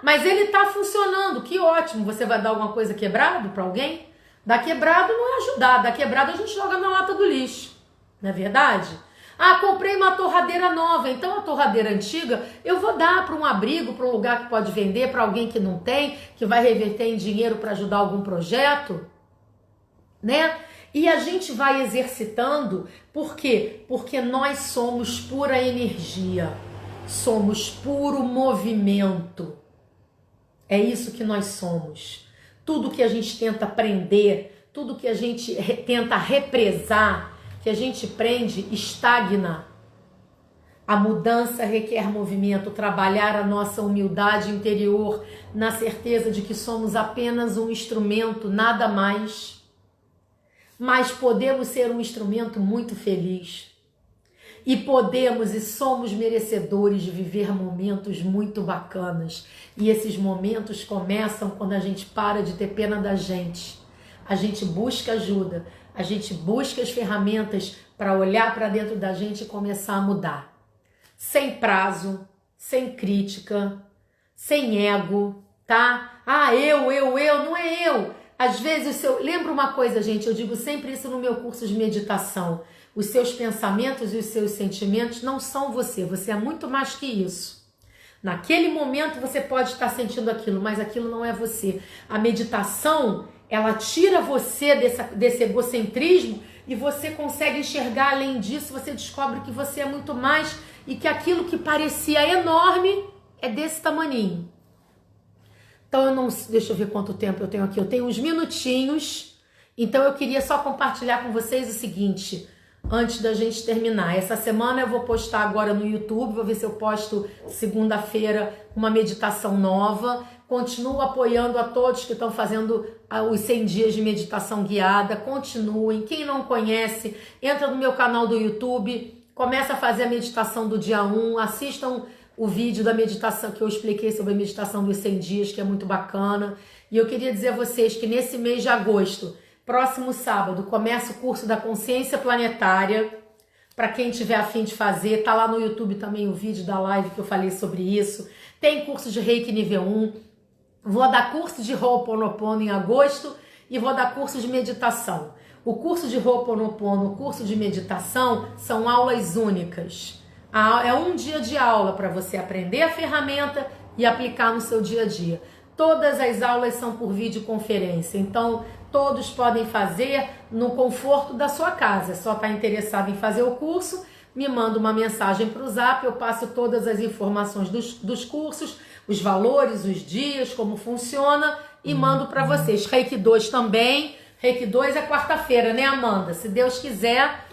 Mas ele tá funcionando. Que ótimo. Você vai dar alguma coisa quebrado para alguém? Dar quebrado não é ajudar. Dar quebrado a gente joga na lata do lixo. Não é verdade? Comprei uma torradeira nova, então a torradeira antiga eu vou dar para um abrigo, para um lugar que pode vender, para alguém que não tem, que vai reverter em dinheiro para ajudar algum projeto, né? E a gente vai exercitando, por quê? Porque nós somos pura energia, somos puro movimento. É isso que nós somos. Tudo que a gente tenta prender, tudo que a gente tenta represar, que a gente prende, estagna. A mudança requer movimento, trabalhar a nossa humildade interior, na certeza de que somos apenas um instrumento, nada mais. Mas podemos ser um instrumento muito feliz. E podemos e somos merecedores de viver momentos muito bacanas. E esses momentos começam quando a gente para de ter pena da gente. A gente busca ajuda. A gente busca as ferramentas para olhar para dentro da gente e começar a mudar. Sem prazo, sem crítica, sem ego, tá? Não é eu. Às vezes, lembra uma coisa, gente, eu digo sempre isso no meu curso de meditação. Os seus pensamentos e os seus sentimentos não são você. Você é muito mais que isso. Naquele momento você pode estar sentindo aquilo, mas aquilo não é você. A meditação, ela tira você desse egocentrismo e você consegue enxergar além disso, você descobre que você é muito mais e que aquilo que parecia enorme é desse tamaninho. Então deixa eu ver quanto tempo eu tenho aqui, eu tenho uns minutinhos, então eu queria só compartilhar com vocês o seguinte, antes da gente terminar. Essa semana eu vou postar agora no YouTube, vou ver se eu posto segunda-feira uma meditação nova. Continuo apoiando a todos que estão fazendo os 100 dias de meditação guiada. Continuem. Quem não conhece, entra no meu canal do YouTube, começa a fazer a meditação do dia 1, assistam o vídeo da meditação que eu expliquei sobre a meditação dos 100 dias, que é muito bacana. E eu queria dizer a vocês que nesse mês de agosto, próximo sábado, começa o curso da Consciência Planetária. Para quem tiver a fim de fazer, tá lá no YouTube também o vídeo da live que eu falei sobre isso. Tem curso de Reiki nível 1. Vou dar curso de Ho'oponopono em agosto e vou dar curso de meditação. O curso de Ho'oponopono, o curso de meditação são aulas únicas. É um dia de aula para você aprender a ferramenta e aplicar no seu dia a dia. Todas as aulas são por videoconferência, então todos podem fazer no conforto da sua casa. Só está interessado em fazer o curso, me manda uma mensagem para o Zap, eu passo todas as informações dos cursos, os valores, os dias, como funciona e mando para vocês. Reiki 2 também. Reiki 2 é quarta-feira, né, Amanda? Se Deus quiser.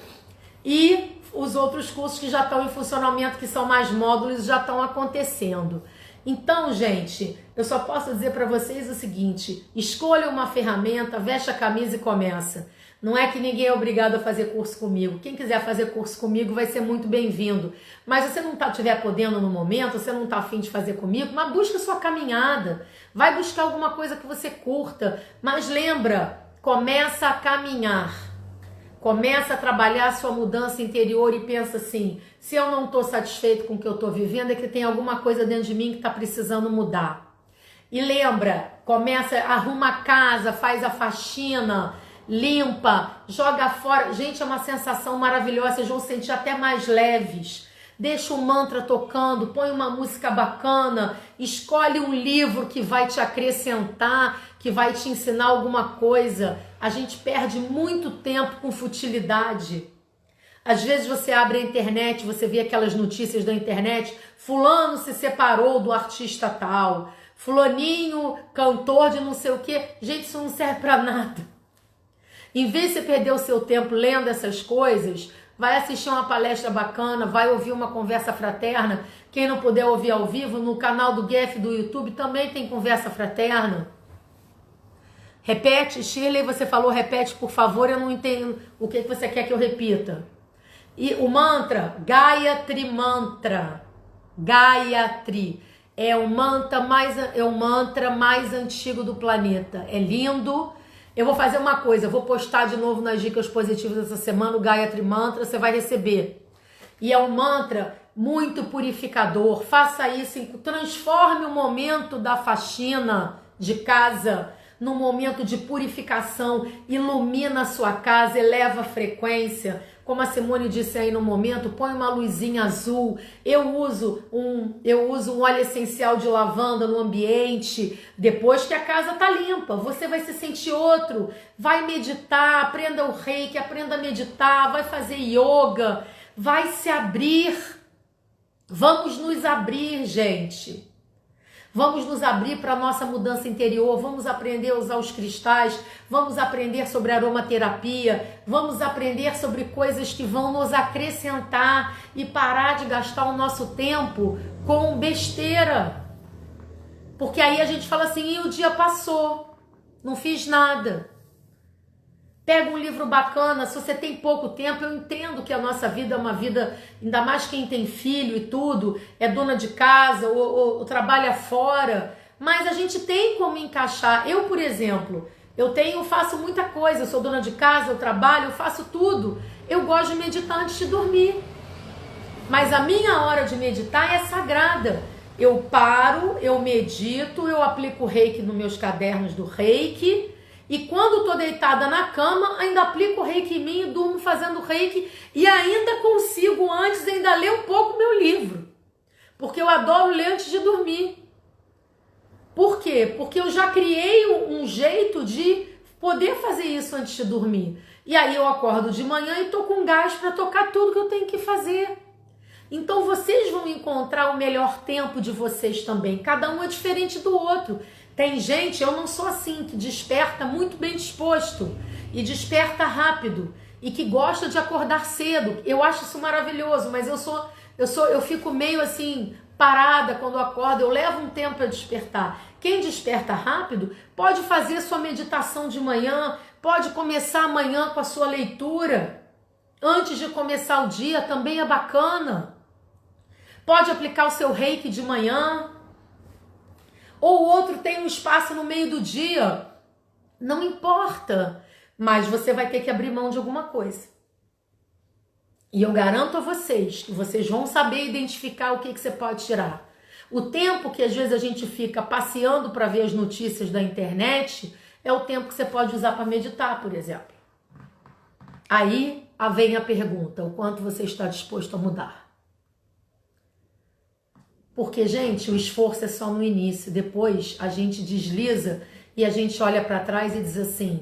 E os outros cursos que já estão em funcionamento, que são mais módulos, já estão acontecendo. Então, gente, eu só posso dizer para vocês o seguinte: escolha uma ferramenta, veste a camisa e começa. Não é que ninguém é obrigado a fazer curso comigo. Quem quiser fazer curso comigo vai ser muito bem-vindo. Mas se você não estiver podendo no momento, você não está afim de fazer comigo, mas busca a sua caminhada. Vai buscar alguma coisa que você curta. Mas lembra, começa a caminhar. Começa a trabalhar a sua mudança interior e pensa assim, se eu não estou satisfeito com o que eu estou vivendo, é que tem alguma coisa dentro de mim que está precisando mudar. E lembra, começa, arruma a casa, faz a faxina, limpa, joga fora. Gente, é uma sensação maravilhosa, vocês vão sentir até mais leves. Deixa o mantra tocando, põe uma música bacana, escolhe um livro que vai te acrescentar, que vai te ensinar alguma coisa. A gente perde muito tempo com futilidade. Às vezes você abre a internet, você vê aquelas notícias da internet, fulano se separou do artista tal, fulaninho, cantor de não sei o quê. Gente, isso não serve para nada. Em vez de você perder o seu tempo lendo essas coisas, vai assistir uma palestra bacana, vai ouvir uma conversa fraterna. Quem não puder ouvir ao vivo, no canal do GEF do YouTube também tem conversa fraterna. Repete, Shirley, você falou repete, por favor, eu não entendo o que você quer que eu repita. E o mantra, Gayatri Mantra. Gayatri é o mantra mais antigo do planeta. É lindo. Eu vou fazer uma coisa, eu vou postar de novo nas dicas positivas essa semana o Gayatri Mantra, você vai receber. E é um mantra muito purificador. Faça isso, transforme o momento da faxina de casa num momento de purificação, ilumina a sua casa, eleva a frequência. Como a Simone disse aí no momento, põe uma luzinha azul. Eu uso um óleo essencial de lavanda no ambiente. Depois que a casa tá limpa, você vai se sentir outro. Vai meditar, aprenda o reiki, aprenda a meditar, vai fazer yoga, vai se abrir. Vamos nos abrir, gente. Vamos nos abrir para a nossa mudança interior, vamos aprender a usar os cristais, vamos aprender sobre aromaterapia, vamos aprender sobre coisas que vão nos acrescentar e parar de gastar o nosso tempo com besteira. Porque aí a gente fala assim, e o dia passou, não fiz nada. Pega um livro bacana, se você tem pouco tempo, eu entendo que a nossa vida é uma vida, ainda mais quem tem filho e tudo, é dona de casa ou trabalha fora, mas a gente tem como encaixar. Eu, por exemplo, faço muita coisa, eu sou dona de casa, eu trabalho, eu faço tudo. Eu gosto de meditar antes de dormir, mas a minha hora de meditar é sagrada. Eu paro, eu medito, eu aplico o reiki nos meus cadernos do reiki. E quando estou deitada na cama, ainda aplico o reiki em mim, durmo fazendo reiki e ainda consigo antes ainda ler um pouco meu livro. Porque eu adoro ler antes de dormir. Por quê? Porque eu já criei um jeito de poder fazer isso antes de dormir. E aí eu acordo de manhã e estou com gás para tocar tudo que eu tenho que fazer. Então vocês vão encontrar o melhor tempo de vocês também. Cada um é diferente do outro. Tem gente, eu não sou assim, que desperta muito bem disposto e desperta rápido e que gosta de acordar cedo. Eu acho isso maravilhoso, mas eu fico meio assim parada quando eu acordo, eu levo um tempo para despertar. Quem desperta rápido pode fazer sua meditação de manhã, pode começar amanhã com a sua leitura. Antes de começar o dia também é bacana. Pode aplicar o seu reiki de manhã. Ou o outro tem um espaço no meio do dia, não importa, mas você vai ter que abrir mão de alguma coisa. E eu garanto a vocês que vocês vão saber identificar o que você pode tirar. O tempo que às vezes a gente fica passeando para ver as notícias da internet é o tempo que você pode usar para meditar, por exemplo. Aí vem a pergunta, o quanto você está disposto a mudar? Porque, gente, o esforço é só no início. Depois a gente desliza e a gente olha para trás e diz assim,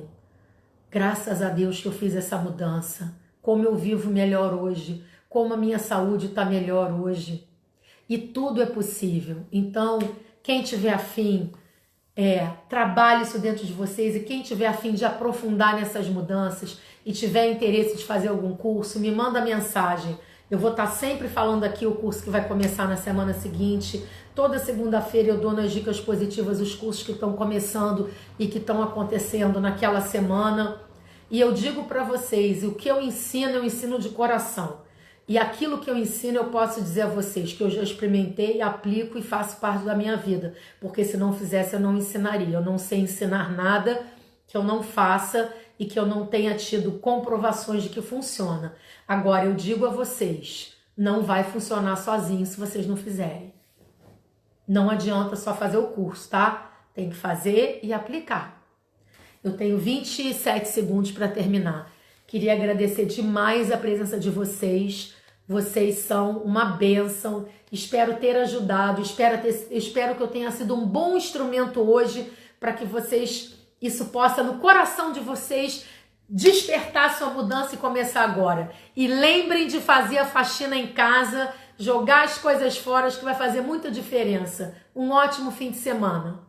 graças a Deus que eu fiz essa mudança. Como eu vivo melhor hoje. Como a minha saúde está melhor hoje. E tudo é possível. Então, quem tiver afim, trabalhe isso dentro de vocês. E quem tiver afim de aprofundar nessas mudanças e tiver interesse de fazer algum curso, me manda mensagem. Eu vou estar sempre falando aqui o curso que vai começar na semana seguinte. Toda segunda-feira eu dou nas dicas positivas os cursos que estão começando e que estão acontecendo naquela semana. E eu digo para vocês, o que eu ensino de coração. E aquilo que eu ensino eu posso dizer a vocês que eu já experimentei, aplico e faço parte da minha vida. Porque se não fizesse eu não ensinaria. Eu não sei ensinar nada que eu não faça e que eu não tenha tido comprovações de que funciona. Agora, eu digo a vocês, não vai funcionar sozinho se vocês não fizerem. Não adianta só fazer o curso, tá? Tem que fazer e aplicar. Eu tenho 27 segundos para terminar. Queria agradecer demais a presença de vocês. Vocês são uma bênção. Espero ter ajudado. Espero que eu tenha sido um bom instrumento hoje para que isso possa, no coração de vocês, despertar sua mudança e começar agora. E lembrem de fazer a faxina em casa, jogar as coisas fora, que vai fazer muita diferença. Um ótimo fim de semana.